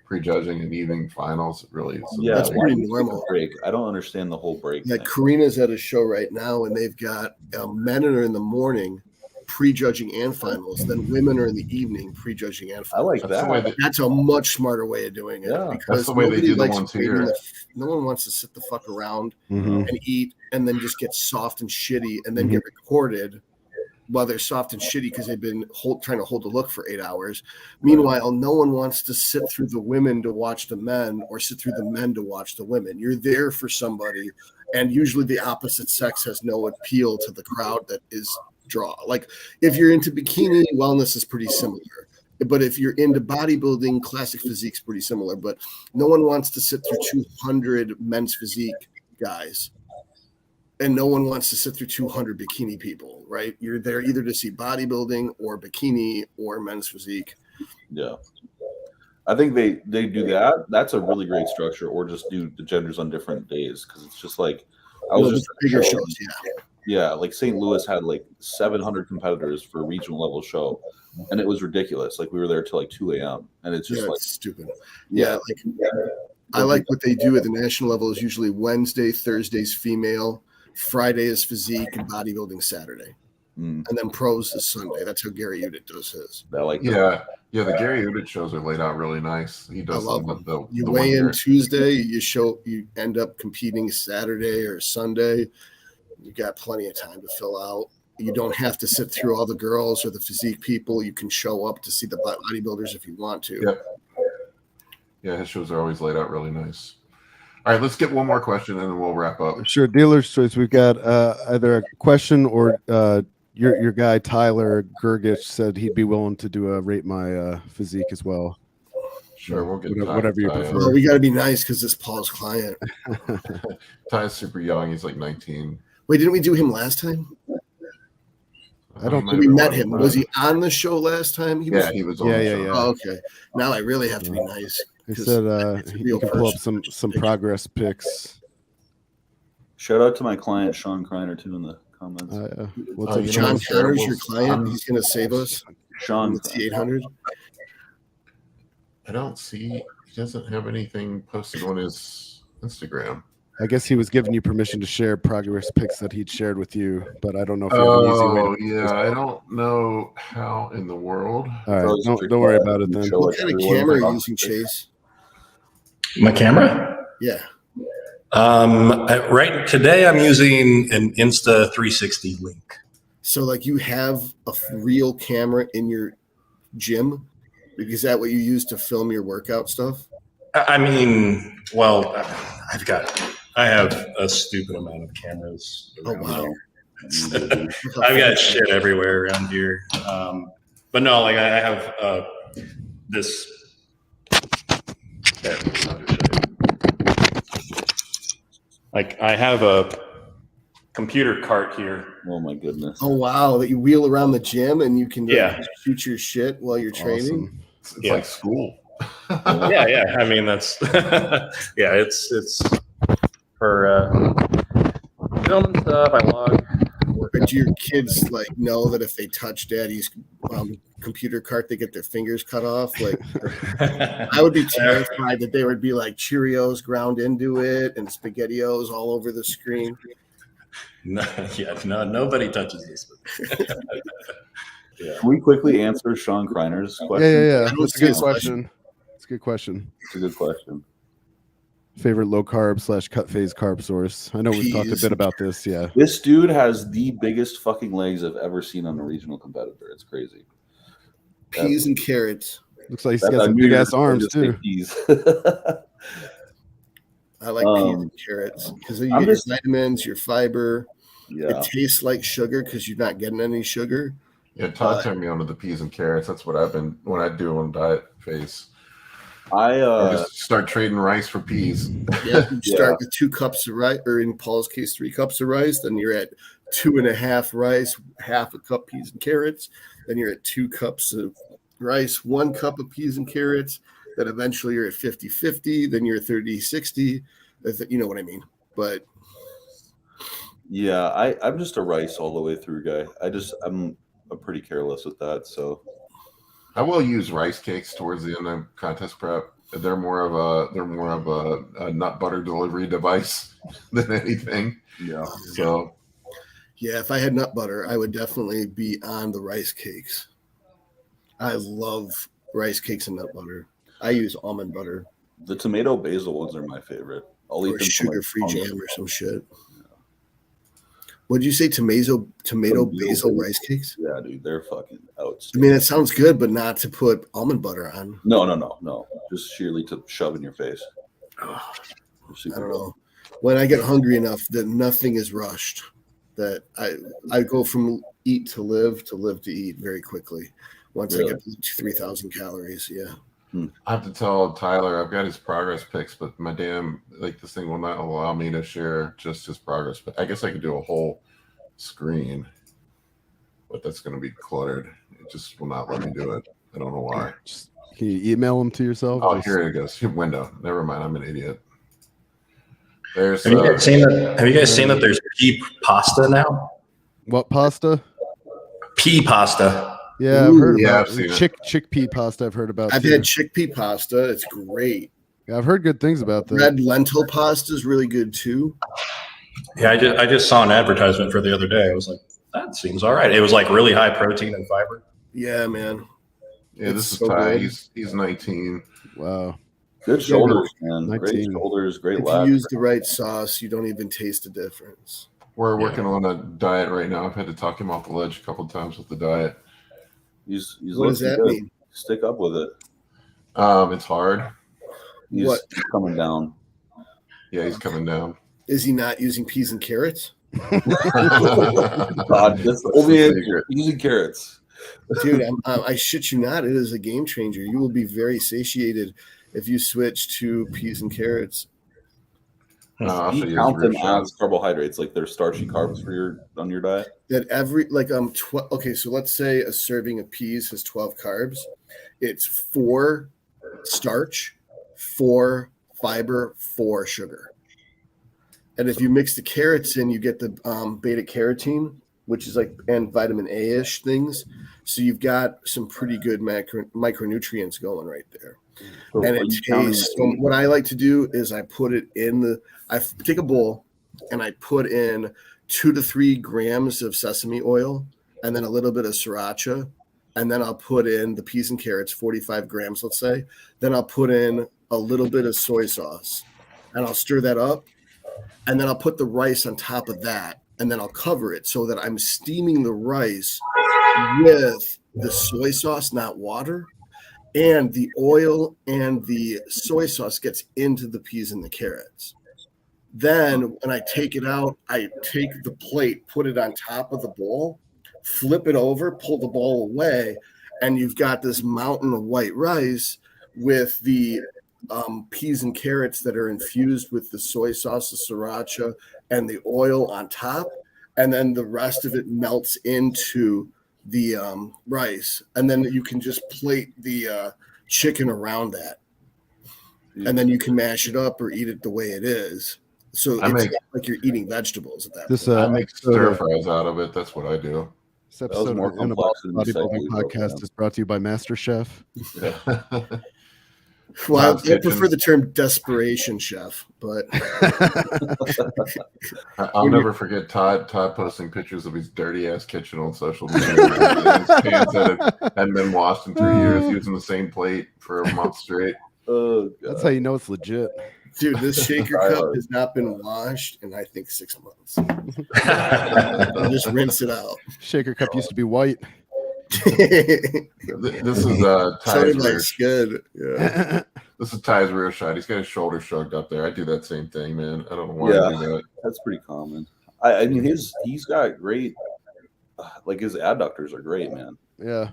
prejudging and evening finals. Really, that's pretty normal. Break. I don't understand the whole break. Like Karina's at a show right now, and they've got men are in the morning prejudging and finals, then women are in the evening prejudging and finals. I like that. That's a much smarter way of doing it. Yeah, because that's the way they do the ones here. No one wants to sit the fuck around and eat and then just get soft and shitty and then get recorded while they're soft and shitty because they've been trying to hold the look for 8 hours. Meanwhile, no one wants to sit through the women to watch the men or sit through the men to watch the women. You're there for somebody, and usually the opposite sex has no appeal to the crowd that is draw. Like if you're into bikini, wellness is pretty similar. But if you're into bodybuilding, classic physique's pretty similar. But no one wants to sit through 200 men's physique guys. And no one wants to sit through 200 bikini people, right? You're there either to see bodybuilding or bikini or men's physique. Yeah. I think they do that. That's a really great structure, or just do the genders on different days. Because it's just like, I was just bigger shows, yeah. Like St. Louis had like 700 competitors for a regional level show. And it was ridiculous. Like we were there till like 2 a.m. And it's just like it's stupid. Yeah. I like what they do at the national level is usually Wednesday, Thursday's female, Friday is physique, and bodybuilding Saturday. And then pros is Sunday. That's how Gary Udit does his. I like the Gary Udit shows are laid out really nice. He does you weigh in Tuesday, you end up competing Saturday or Sunday. You got plenty of time to fill out. You don't have to sit through all the girls or the physique people. You can show up to see the bodybuilders if you want to. Yep. Yeah, his shows are always laid out really nice. All right, let's get one more question and then we'll wrap up. Sure, dealer's choice. We've got either a question or your guy Tyler Gergich said he'd be willing to do a rate my physique as well. Sure, we'll get whatever you prefer. Oh, we got to be nice because it's Paul's client. Ty's super young. He's like 19. Wait, didn't we do him last time? We met him. Was he on the show last time? He was on the show. Oh, okay. Now I really have to be nice. He said he can pull up some progress pics. Shout out to my client Sean Kreiner too in the comments. What's up, John Connor's your client? He's going to save us. Sean, the T800. I don't see. He doesn't have anything posted on his Instagram. I guess he was giving you permission to share progress pics that he'd shared with you, but I don't know if you have an easy way to I don't know how in the world. All right, don't worry about it then. What kind of camera are you using, Chase? My camera? Yeah. Right today I'm using an Insta 360 Link. So like you have a real camera in your gym? Is that what you use to film your workout stuff? I mean, well, I have a stupid amount of cameras. Oh wow! I've got shit everywhere around here. But no, like I have this. Like I have a computer cart here. Oh my goodness! Oh wow! That you wheel around the gym and you can shoot your shit while you're training. It's like school. yeah. I mean that's it's for filming stuff. I log. But do your kids like know that if they touch daddy's computer cart, they get their fingers cut off? Like, I would be terrified that there would be like Cheerios ground into it and SpaghettiOs all over the screen. No, nobody touches this. Can we quickly answer Sean Kreiner's question? Yeah. That's a good question. It's a good question. It's a good question. Favorite low carb / cut phase carb source? I know we've talked a bit about this. Yeah. This dude has the biggest fucking legs I've ever seen on a regional competitor. It's crazy. Peas and carrots. Looks like he's got some big ass arms too. I like peas and carrots because you get your vitamins, your fiber. Yeah. It tastes like sugar because you're not getting any sugar. Yeah, Todd turned me onto the peas and carrots. That's what I've been when I do on diet phase. I just start trading rice for peas. Yeah, you start with 2 cups of rice, or in Paul's case, 3 cups of rice. Then you're at 2.5 rice, half a cup peas and carrots. Then you're at 2 cups of rice, 1 cup of peas and carrots. Then eventually you're at 50-50. Then you're 30-60. You know what I mean? But yeah, I'm just a rice all the way through guy. I'm pretty careless with that. So I will use rice cakes towards the end of contest prep. They're more of a nut butter delivery device than anything. Yeah. So yeah, if I had nut butter, I would definitely be on the rice cakes. I love rice cakes and nut butter. I use almond butter. The tomato basil ones are my favorite. I'll eat them sugar-free jam or some shit. What did you say? Tomato basil rice cakes? Yeah, dude, they're fucking out. I mean, it sounds good, but not to put almond butter on. No. Just sheerly to shove in your face. I don't know. When I get hungry enough that nothing is rushed, that I go from eat to live to eat very quickly. Once I get to 3,000 calories, yeah. I have to tell Tyler I've got his progress pics, but my damn this thing will not allow me to share just his progress. But I guess I could do a whole screen, but that's going to be cluttered. It just will not let me do it. I don't know why. Can you email them to yourself? Oh, here it goes. Window. Never mind. I'm an idiot. There's. Have you guys seen that there's pea pasta now? What pasta? Pea pasta. Yeah, I've heard about I've seen chickpea pasta. I've heard about. I've had chickpea pasta. It's great. Yeah, I've heard good things about that. Red lentil pasta is really good too. Yeah, I just saw an advertisement for the other day. I was like, that seems all right. It was like really high protein and fiber. Yeah, man. Yeah, this is Ty. He's 19. Wow. Good shoulders, man. 19. Great shoulders, great If lats. you use the right sauce, you don't even taste the difference. We're working on a diet right now. I've had to talk him off the ledge a couple of times with the diet. He's what does that mean? Stick up with it. It's hard. He's coming down. Yeah, he's coming down. Is he not using peas and carrots? God, that's the only answer. Using carrots. Dude, I shit you not. It is a game changer. You will be very satiated if you switch to peas and carrots. You count them as carbohydrates, like they're starchy carbs for on your diet. That okay, so let's say a serving of peas has 12 carbs. It's 4 starch, 4 fiber, 4 sugar. And if you mix the carrots in, you get the beta carotene, which is and vitamin A-ish things. So you've got some pretty good micronutrients going right there. So and it tastes. So what I like to do is I put it in I take a bowl and I put in 2 to 3 grams of sesame oil and then a little bit of sriracha. And then I'll put in the peas and carrots, 45 grams, let's say. Then I'll put in a little bit of soy sauce and I'll stir that up. And then I'll put the rice on top of that. And then I'll cover it so that I'm steaming the rice with the soy sauce, not water. And the oil and the soy sauce gets into the peas and the carrots. Then when I take it out, I take the plate, put it on top of the bowl, flip it over, pull the bowl away, and you've got this mountain of white rice with the peas and carrots that are infused with the soy sauce, the sriracha, and the oil on top. And then the rest of it melts into the rice. And then you can just plate the chicken around that. And then you can mash it up or eat it the way it is. So it's like you're eating vegetables at that point. I make stir fries out of it. That's what I do. This episode of the Anabolic Bodybuilding podcast is brought to you by Master Chef. Yeah. Well, I prefer the term desperation chef, but I'll never forget Todd posting pictures of his dirty ass kitchen on social media. His pants hadn't been washed in 3 years, using the same plate for a month straight. That's how you know it's legit. Dude, this shaker cup has not been washed in I think 6 months. Just rinse it out. Shaker cup used to be white. This is Ty's rear. Good. Yeah. This is Ty's rear shot. He's got his shoulder shrugged up there. I do that same thing, man. I don't know why I do that. That's pretty common. I mean, he's got great, like his adductors are great, man. Yeah.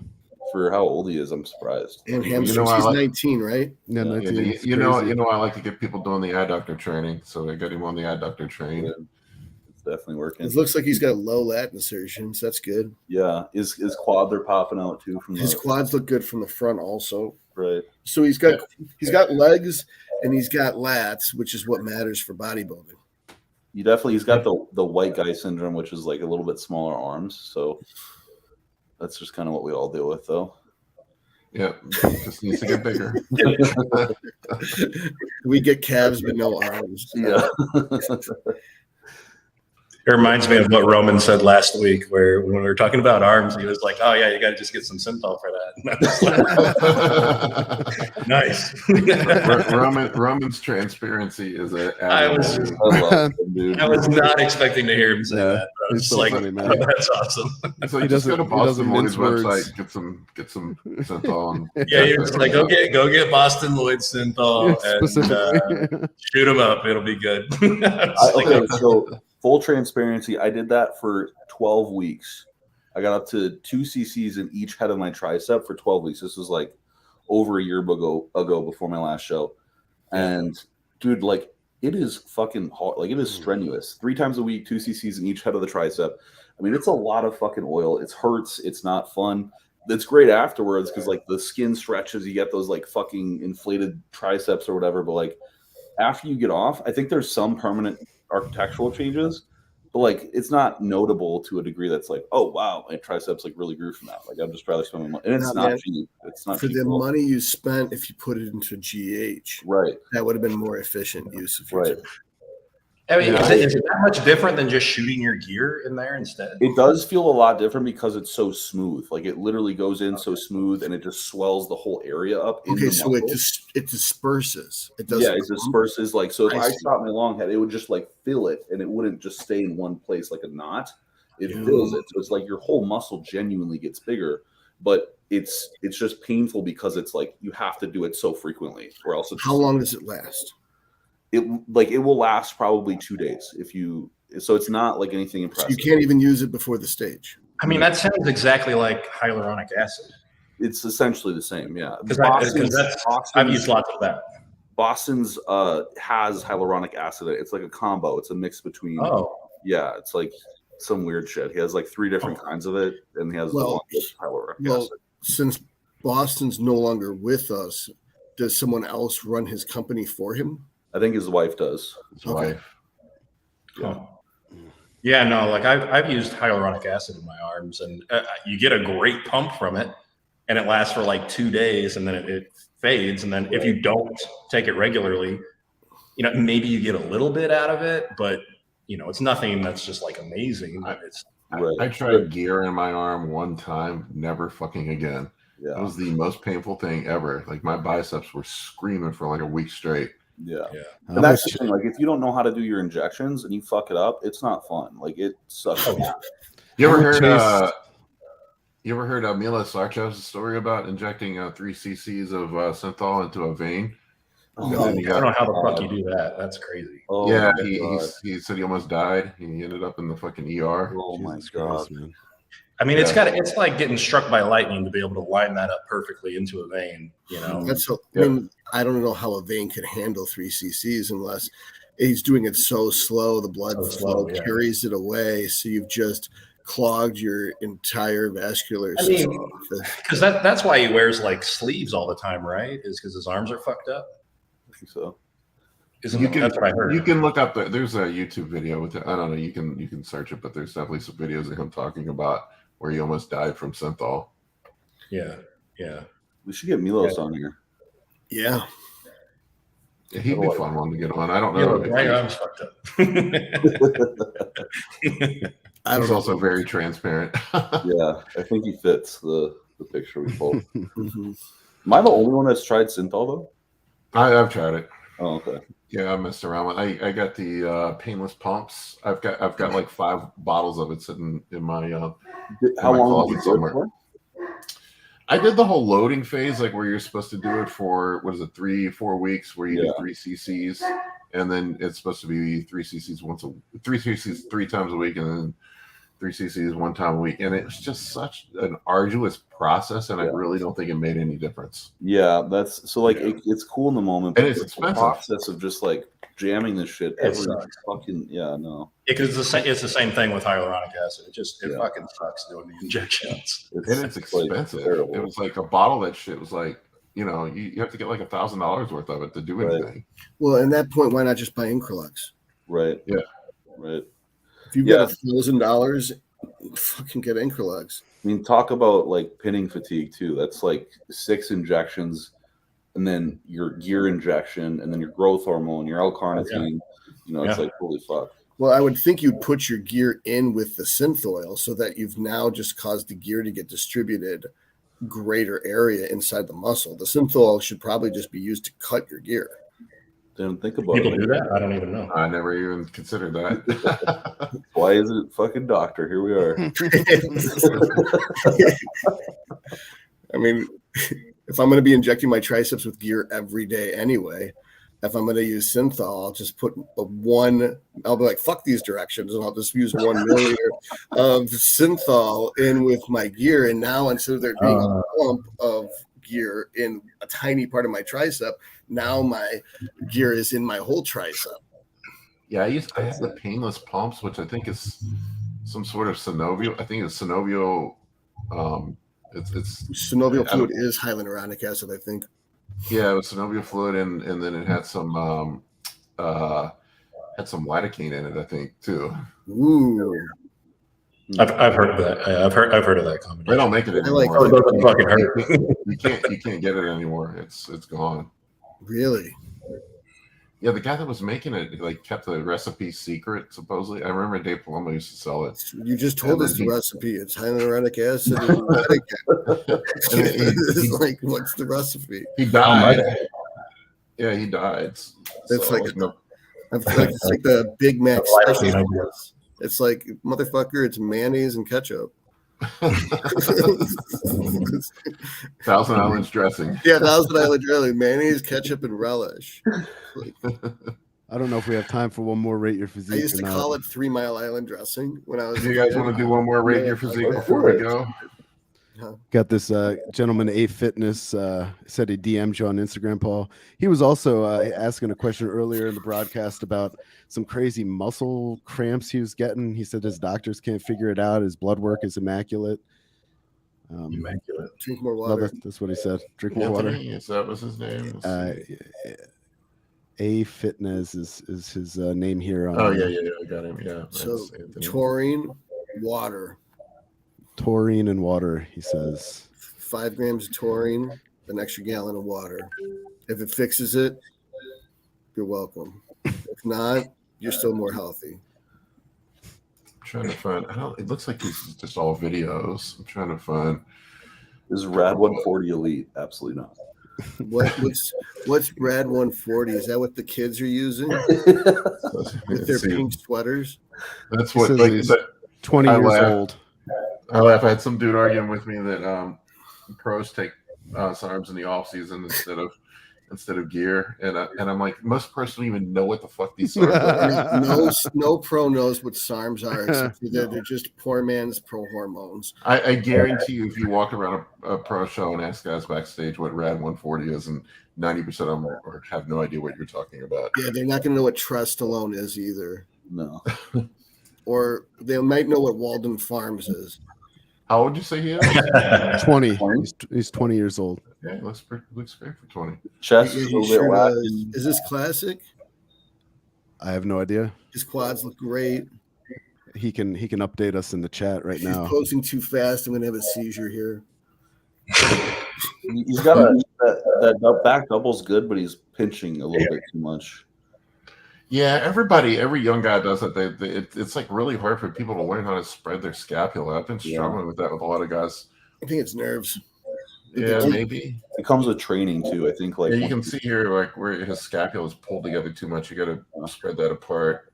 For how old he is, I'm surprised. And hamstrings, he's 19, right? Yeah, 19. You know, I like to get people doing the adductor training, so I got him on the adductor train. Yeah. It's definitely working. It looks like he's got low lat insertions. That's good. Yeah, his quads are popping out too. From his quads look good from the front, also. Right. So he's got legs and he's got lats, which is what matters for bodybuilding. He's got the white guy syndrome, which is like a little bit smaller arms. So that's just kind of what we all deal with, though. Yeah, just needs to get bigger. We get calves but no arms. Yeah. It reminds me of what Roman said last week, where when we were talking about arms, he was like, "Oh yeah, you got to just get some Synthol for that." Nice. Roman's transparency is I was not expecting to hear him say that. I was so like, funny, man. oh, that's awesome. So you just go to Boston Lloyd's website, get some Synthol. Yeah, you're just like, go get Boston Lloyd's Synthol and shoot him up. It'll be good. So full transparency, I did that for 12 weeks. I got up to 2 cc's in each head of my tricep for 12 weeks. This was like over a year ago before my last show. And dude, like it is fucking hard. Like it is strenuous. 3 times a week, 2 cc's in each head of the tricep. I mean, it's a lot of fucking oil. It hurts. It's not fun. It's great afterwards because like the skin stretches. You get those like fucking inflated triceps or whatever. But like after you get off, I think there's some permanent architectural changes, but like it's not notable to a degree that's like, oh wow, my triceps like really grew from that. Like I'm just rather spending money, and it's not cheap. It's not for cheap the money you spent. If you put it into GH, right, that would have been more efficient use of right. I mean, is it that much different than just shooting your gear in there instead? It does feel a lot different because it's so smooth. Like it literally goes in so smooth, and it just swells the whole area up. Okay, so it disperses. It doesn't. Yeah, it disperses. Like so, if I shot my long head, it would just like fill it, and it wouldn't just stay in one place like a knot. It fills it, so it's like your whole muscle genuinely gets bigger. But it's just painful because it's like you have to do it so frequently, or else. How long does it last? It will last probably 2 days so it's not like anything impressive. So you can't even use it before the stage. I mean, that sounds exactly like hyaluronic acid. It's essentially the same, yeah. Because I've used lots of that. Boston's has hyaluronic acid. It's like a combo. It's a mix between. Oh, yeah. It's like some weird shit. He has like 3 different kinds of it, and he has the one with hyaluronic acid. Since Boston's no longer with us, does someone else run his company for him? I think his wife does. His wife. Yeah. Yeah, no, like I've used hyaluronic acid in my arms, and you get a great pump from it, and it lasts for like 2 days, and then it fades. And then if you don't take it regularly, maybe you get a little bit out of it, but it's nothing that's just like amazing. I tried gear in my arm one time, never fucking again. Yeah. It was the most painful thing ever. Like my biceps were screaming for like a week straight. Yeah. And that's the thing. Like, if you don't know how to do your injections and you fuck it up, it's not fun. Like, it sucks. You ever heard Mila Sarchev's story about injecting 3 cc's of Synthol into a vein? No, I don't know how the fuck you do that. That's crazy. Oh yeah, my he said he almost died. He ended up in the fucking ER. Oh my Jesus god. Christ, man. I mean, it's like getting struck by lightning to be able to line that up perfectly into a vein, you know. I mean, I don't know how a vein could handle 3 cc's unless he's doing it so slow. The blood flow carries it away, so you've just clogged your entire vascular system. Because that's why he wears like sleeves all the time, right? Is because his arms are fucked up. I think so. That's what I heard. You can look up there's a YouTube video with it. I don't know. You can search it, but there's definitely some videos of him talking about where he almost died from Synthol. Yeah. We should get Milos on here. Yeah. He'd be fun one to get on. I don't know. My arms fucked up. He's also very transparent. Yeah, I think he fits the picture we pulled. Am I the only one that's tried Synthol though? I've tried it. Oh, okay. Yeah, I messed around with. I got the painless pumps. I've got like 5 bottles of it sitting in my How long did you do it for? I did the whole loading phase, like where you're supposed to do it for 3-4 weeks, where you do 3 cc's, and then it's supposed to be 3 cc's 3 cc's 3 times a week, and then 3 cc's 1 time a week, and it's just such an arduous process, and I really don't think it made any difference. Yeah, that's so like it's cool in the moment, and it's expensive. The process of just like jamming this shit every fucking because it's the same thing with hyaluronic acid. It fucking sucks doing the injections. It's expensive. It was like a bottle of that shit was like, you know, you have to get like $1,000 worth of it to do anything. Well, at that point, why not just buy Increlex? Right. Yeah. Right. If you've got $1,000, fucking get Increlex. I mean, talk about like pinning fatigue too. That's like 6 injections, and then your gear injection, and then your growth hormone, your L-carnitine. You know, it's like holy fuck. Well, I would think you'd put your gear in with the synth oil so that you've now just caused the gear to get distributed greater area inside the muscle. The synth oil should probably just be used to cut your gear. Didn't think about People do that? I don't even know. I never even considered that. Why is it fucking doctor? Here we are. I mean, if I'm going to be injecting my triceps with gear every day anyway, if I'm going to use Synthol, I'll just put I'll be like, fuck these directions, and I'll just use 1 milliliter of Synthol in with my gear. And now instead of there being a lump of gear in a tiny part of my tricep, now my gear is in my whole tricep. Yeah, I have the painless pumps, which I think is some sort of synovial. I think it's synovial. It's synovial fluid is hyaluronic acid, I think. Yeah, it was synovial fluid, and then it had some lidocaine in it, I think, too. Ooh. I've heard of that. I've heard of that combination. They don't make it anymore. It doesn't fucking hurt. You can't get it anymore. It's gone. Really? Yeah, the guy that was making it like kept the recipe secret, supposedly. I remember Dave Palumbo used to sell it. You just told us the recipe. It's hyaluronic acid and lidocaine. It's like, what's the recipe? He died. Yeah, he died. It's like it's like the Big Mac special. It's like, motherfucker, it's mayonnaise and ketchup. Thousand Islands dressing. Yeah, Thousand Island dressing, mayonnaise, ketchup, and relish. I don't know if we have time for one more Rate Your Physique. I used to call it 3 Mile Island dressing when I was. Do you guys want to do one more Rate Your Physique before we go? Got this gentleman, A Fitness, said he DM'd you on Instagram, Paul. He was also asking a question earlier in the broadcast about some crazy muscle cramps he was getting. He said his doctors can't figure it out. His blood work is immaculate. Immaculate. Drink more water. No, that's what he said. Drink more water. Is that was his name? A Fitness is his name here. On I got him. Yeah. So taurine, water. Taurine and water, he says. 5 grams of taurine, an extra gallon of water. If it fixes it, you're welcome. If not, you're still more healthy. I'm trying to find. It looks like these just all videos. I'm trying to find. Is Rad 140 elite? Absolutely not. What's Rad 140? Is that what the kids are using with their pink sweaters? That's what. Like, he's 20 years old. I laugh. I had some dude arguing with me that pros take SARMs in the off season instead of instead of gear, and I'm like, most person don't even know what the fuck these SARMs are. No pro knows what SARMs are. Except they're just poor man's pro hormones. I guarantee you, if you walk around a pro show and ask guys backstage what Rad 140 is, and 90% of them have no idea what you're talking about. Yeah, they're not going to know what Trustolone is either. No. Or they might know what Walden Farms is. How old would you say he is? 20. He's 20 years old. Yeah, looks great for 20. Chest is this classic? I have no idea. His quads look great. He can update us in the chat right now. He's posting too fast. I'm gonna have a seizure here. He's got that back double's good, but he's pinching a little bit too much. Yeah, every young guy does it. It's like really hard for people to learn how to spread their scapula. I've been struggling with that with a lot of guys. I think it's nerves. Yeah, maybe it comes with training too. I think like you can see here like where his scapula is pulled together too much. You got to spread that apart.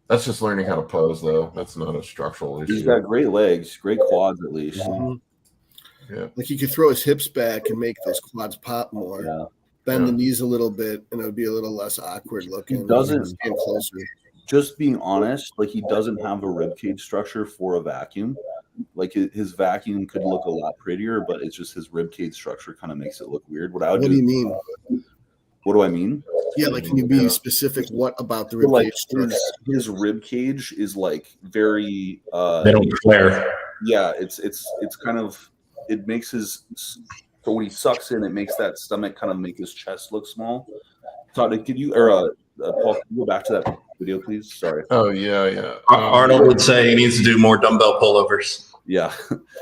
That's just learning how to pose, though. That's not a structural issue. He's got great legs, great quads at least. Mm-hmm. Yeah, like he could throw his hips back and make those quads pop more. Yeah. Bend the knees a little bit, and it would be a little less awkward looking. He doesn't stand closer. Just being honest, like he doesn't have a rib cage structure for a vacuum. Like his vacuum could look a lot prettier, but it's just his rib cage structure kind of makes it look weird. What do you mean? What do I mean? Yeah, like can you be specific? What about the rib cage structure? His rib cage is like very. They don't flare. Yeah, it's kind of it makes his. So when he sucks in, it makes that stomach kind of make his chest look small. Todd, could you or Paul, can you go back to that video, please? Sorry. Oh yeah. Arnold would say he needs to do more dumbbell pullovers. Yeah.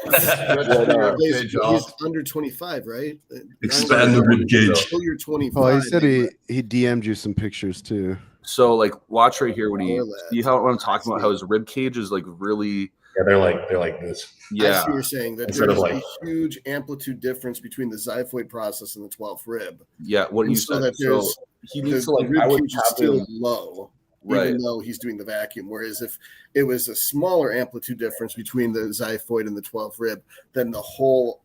He's under 25, right? Expand the rib cage. Until you're 25. Oh, he said he DM'd you some pictures too. So like, watch right here when he see how I'm talking about how his rib cage is like really. Yeah, they're like this. Yeah, I see what you're saying that there's a huge amplitude difference between the xiphoid process and the 12th rib. Yeah, what you so said. That there's so he needs to like rib I would cage is still low, even though he's doing the vacuum. Whereas if it was a smaller amplitude difference between the xiphoid and the 12th rib, then the whole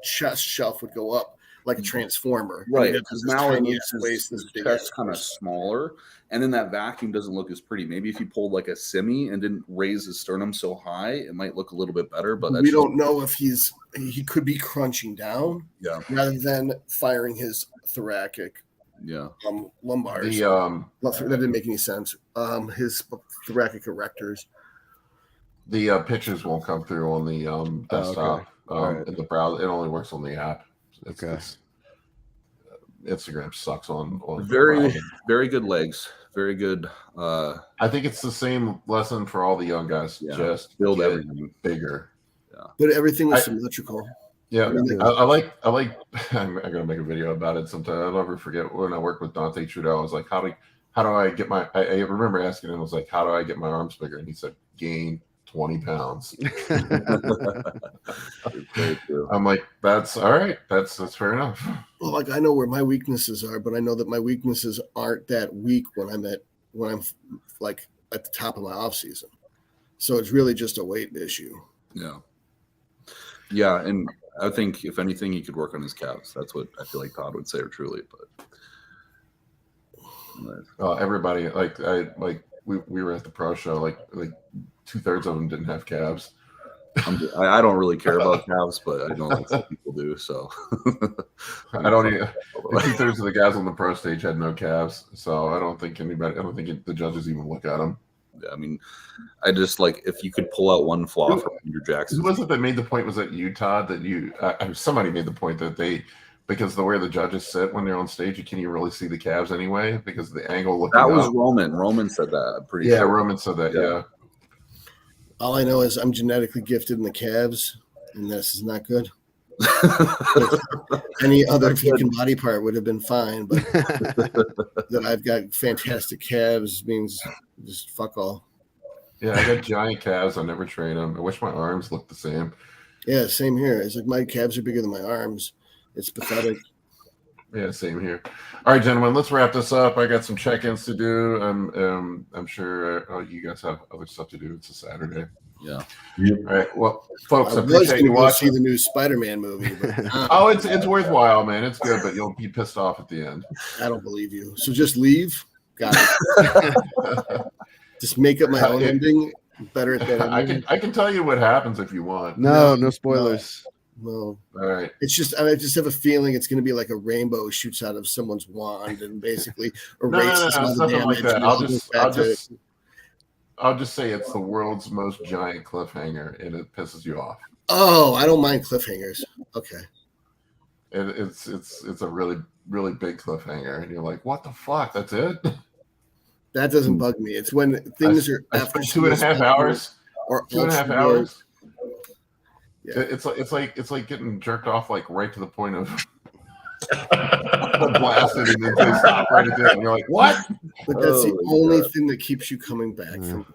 chest shelf would go up like a transformer. Right, because now it makes his chest kind of smaller, and then that vacuum doesn't look as pretty. Maybe if you pulled like a semi and didn't raise his sternum so high, it might look a little bit better. But we don't know if he could be crunching down, rather than firing his thoracic, lumbars. That didn't make any sense. His thoracic erectors. The pictures won't come through on the desktop. In the browser, it only works on the app. Instagram sucks on very good legs, very good. I think it's the same lesson for all the young guys. Just build everything bigger. But everything was symmetrical. Yeah, I like. I'm gonna make a video about it sometime. I'll never forget when I worked with Dante Trudeau. I was like, how do I get my? I remember asking him, I was like, how do I get my arms bigger? And he said, gain 20 pounds. I'm like, that's all right. That's fair enough. Well, like I know where my weaknesses are, but I know that my weaknesses aren't that weak when I'm like at the top of my off season. So it's really just a weight issue. Yeah, and I think if anything, he could work on his calves. That's what I feel like Todd would say, or truly. But everybody we were at the pro show, like 2/3 of them didn't have calves. I don't really care about calves, but I know that's what people do. So I don't. 2/3 of the guys on the pro stage had no calves, so I don't think the judges even look at them. Yeah, I mean, I just like if you could pull out one flaw from Andrew Jackson. Who was it that made the point? Was it you, Todd? That somebody made the point that because the way the judges sit when they're on stage, you can't even really see the calves anyway because of the angle looking. That was up. Roman. Roman said that. I'm pretty sure. Roman said that. Yeah. All I know is I'm genetically gifted in the calves, and this is not good. Any other fucking body part would have been fine, but that I've got fantastic calves means just fuck all. Yeah, I got giant calves. I never train them. I wish my arms looked the same. Yeah, same here. It's like my calves are bigger than my arms. It's pathetic. Yeah, same here. All right, gentlemen, let's wrap this up. I got some check-ins to do. I'm sure you guys have other stuff to do. It's a Saturday. Yeah. All right. Well, folks, I I was appreciate going you to go see watching. the new Spider-Man movie. But, Oh, it's worthwhile, man. It's good, but you'll be pissed off at the end. I don't believe you. So just leave. Got it. Just make up my own ending. Better at that ending. I can tell you what happens if you want. No spoilers. No. All right. It's just I just have a feeling it's going to be like a rainbow shoots out of someone's wand and basically erases all It's the nothing like damage. that. I'll just say it's the world's most giant cliffhanger, and it pisses you off. Oh, I don't mind cliffhangers. Okay. It's a really, really big cliffhanger, and you're like, what the fuck? That's it? That doesn't bug me. It's when things are after 2.5 hours or 2.5 hours. Yeah. It's like getting jerked off like right to the point of blasted, and then they stop right at there, and you're like, what? But that's the only thing that keeps you coming back from.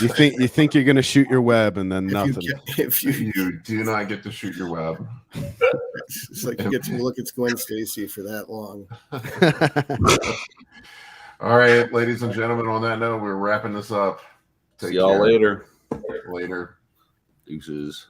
You think you're gonna shoot your web and then nothing. If you do not get to shoot your web. It's like you get to look at Gwen Stacy for that long. All right, ladies and gentlemen, on that note, we're wrapping this up. See y'all later. Later. Deuces.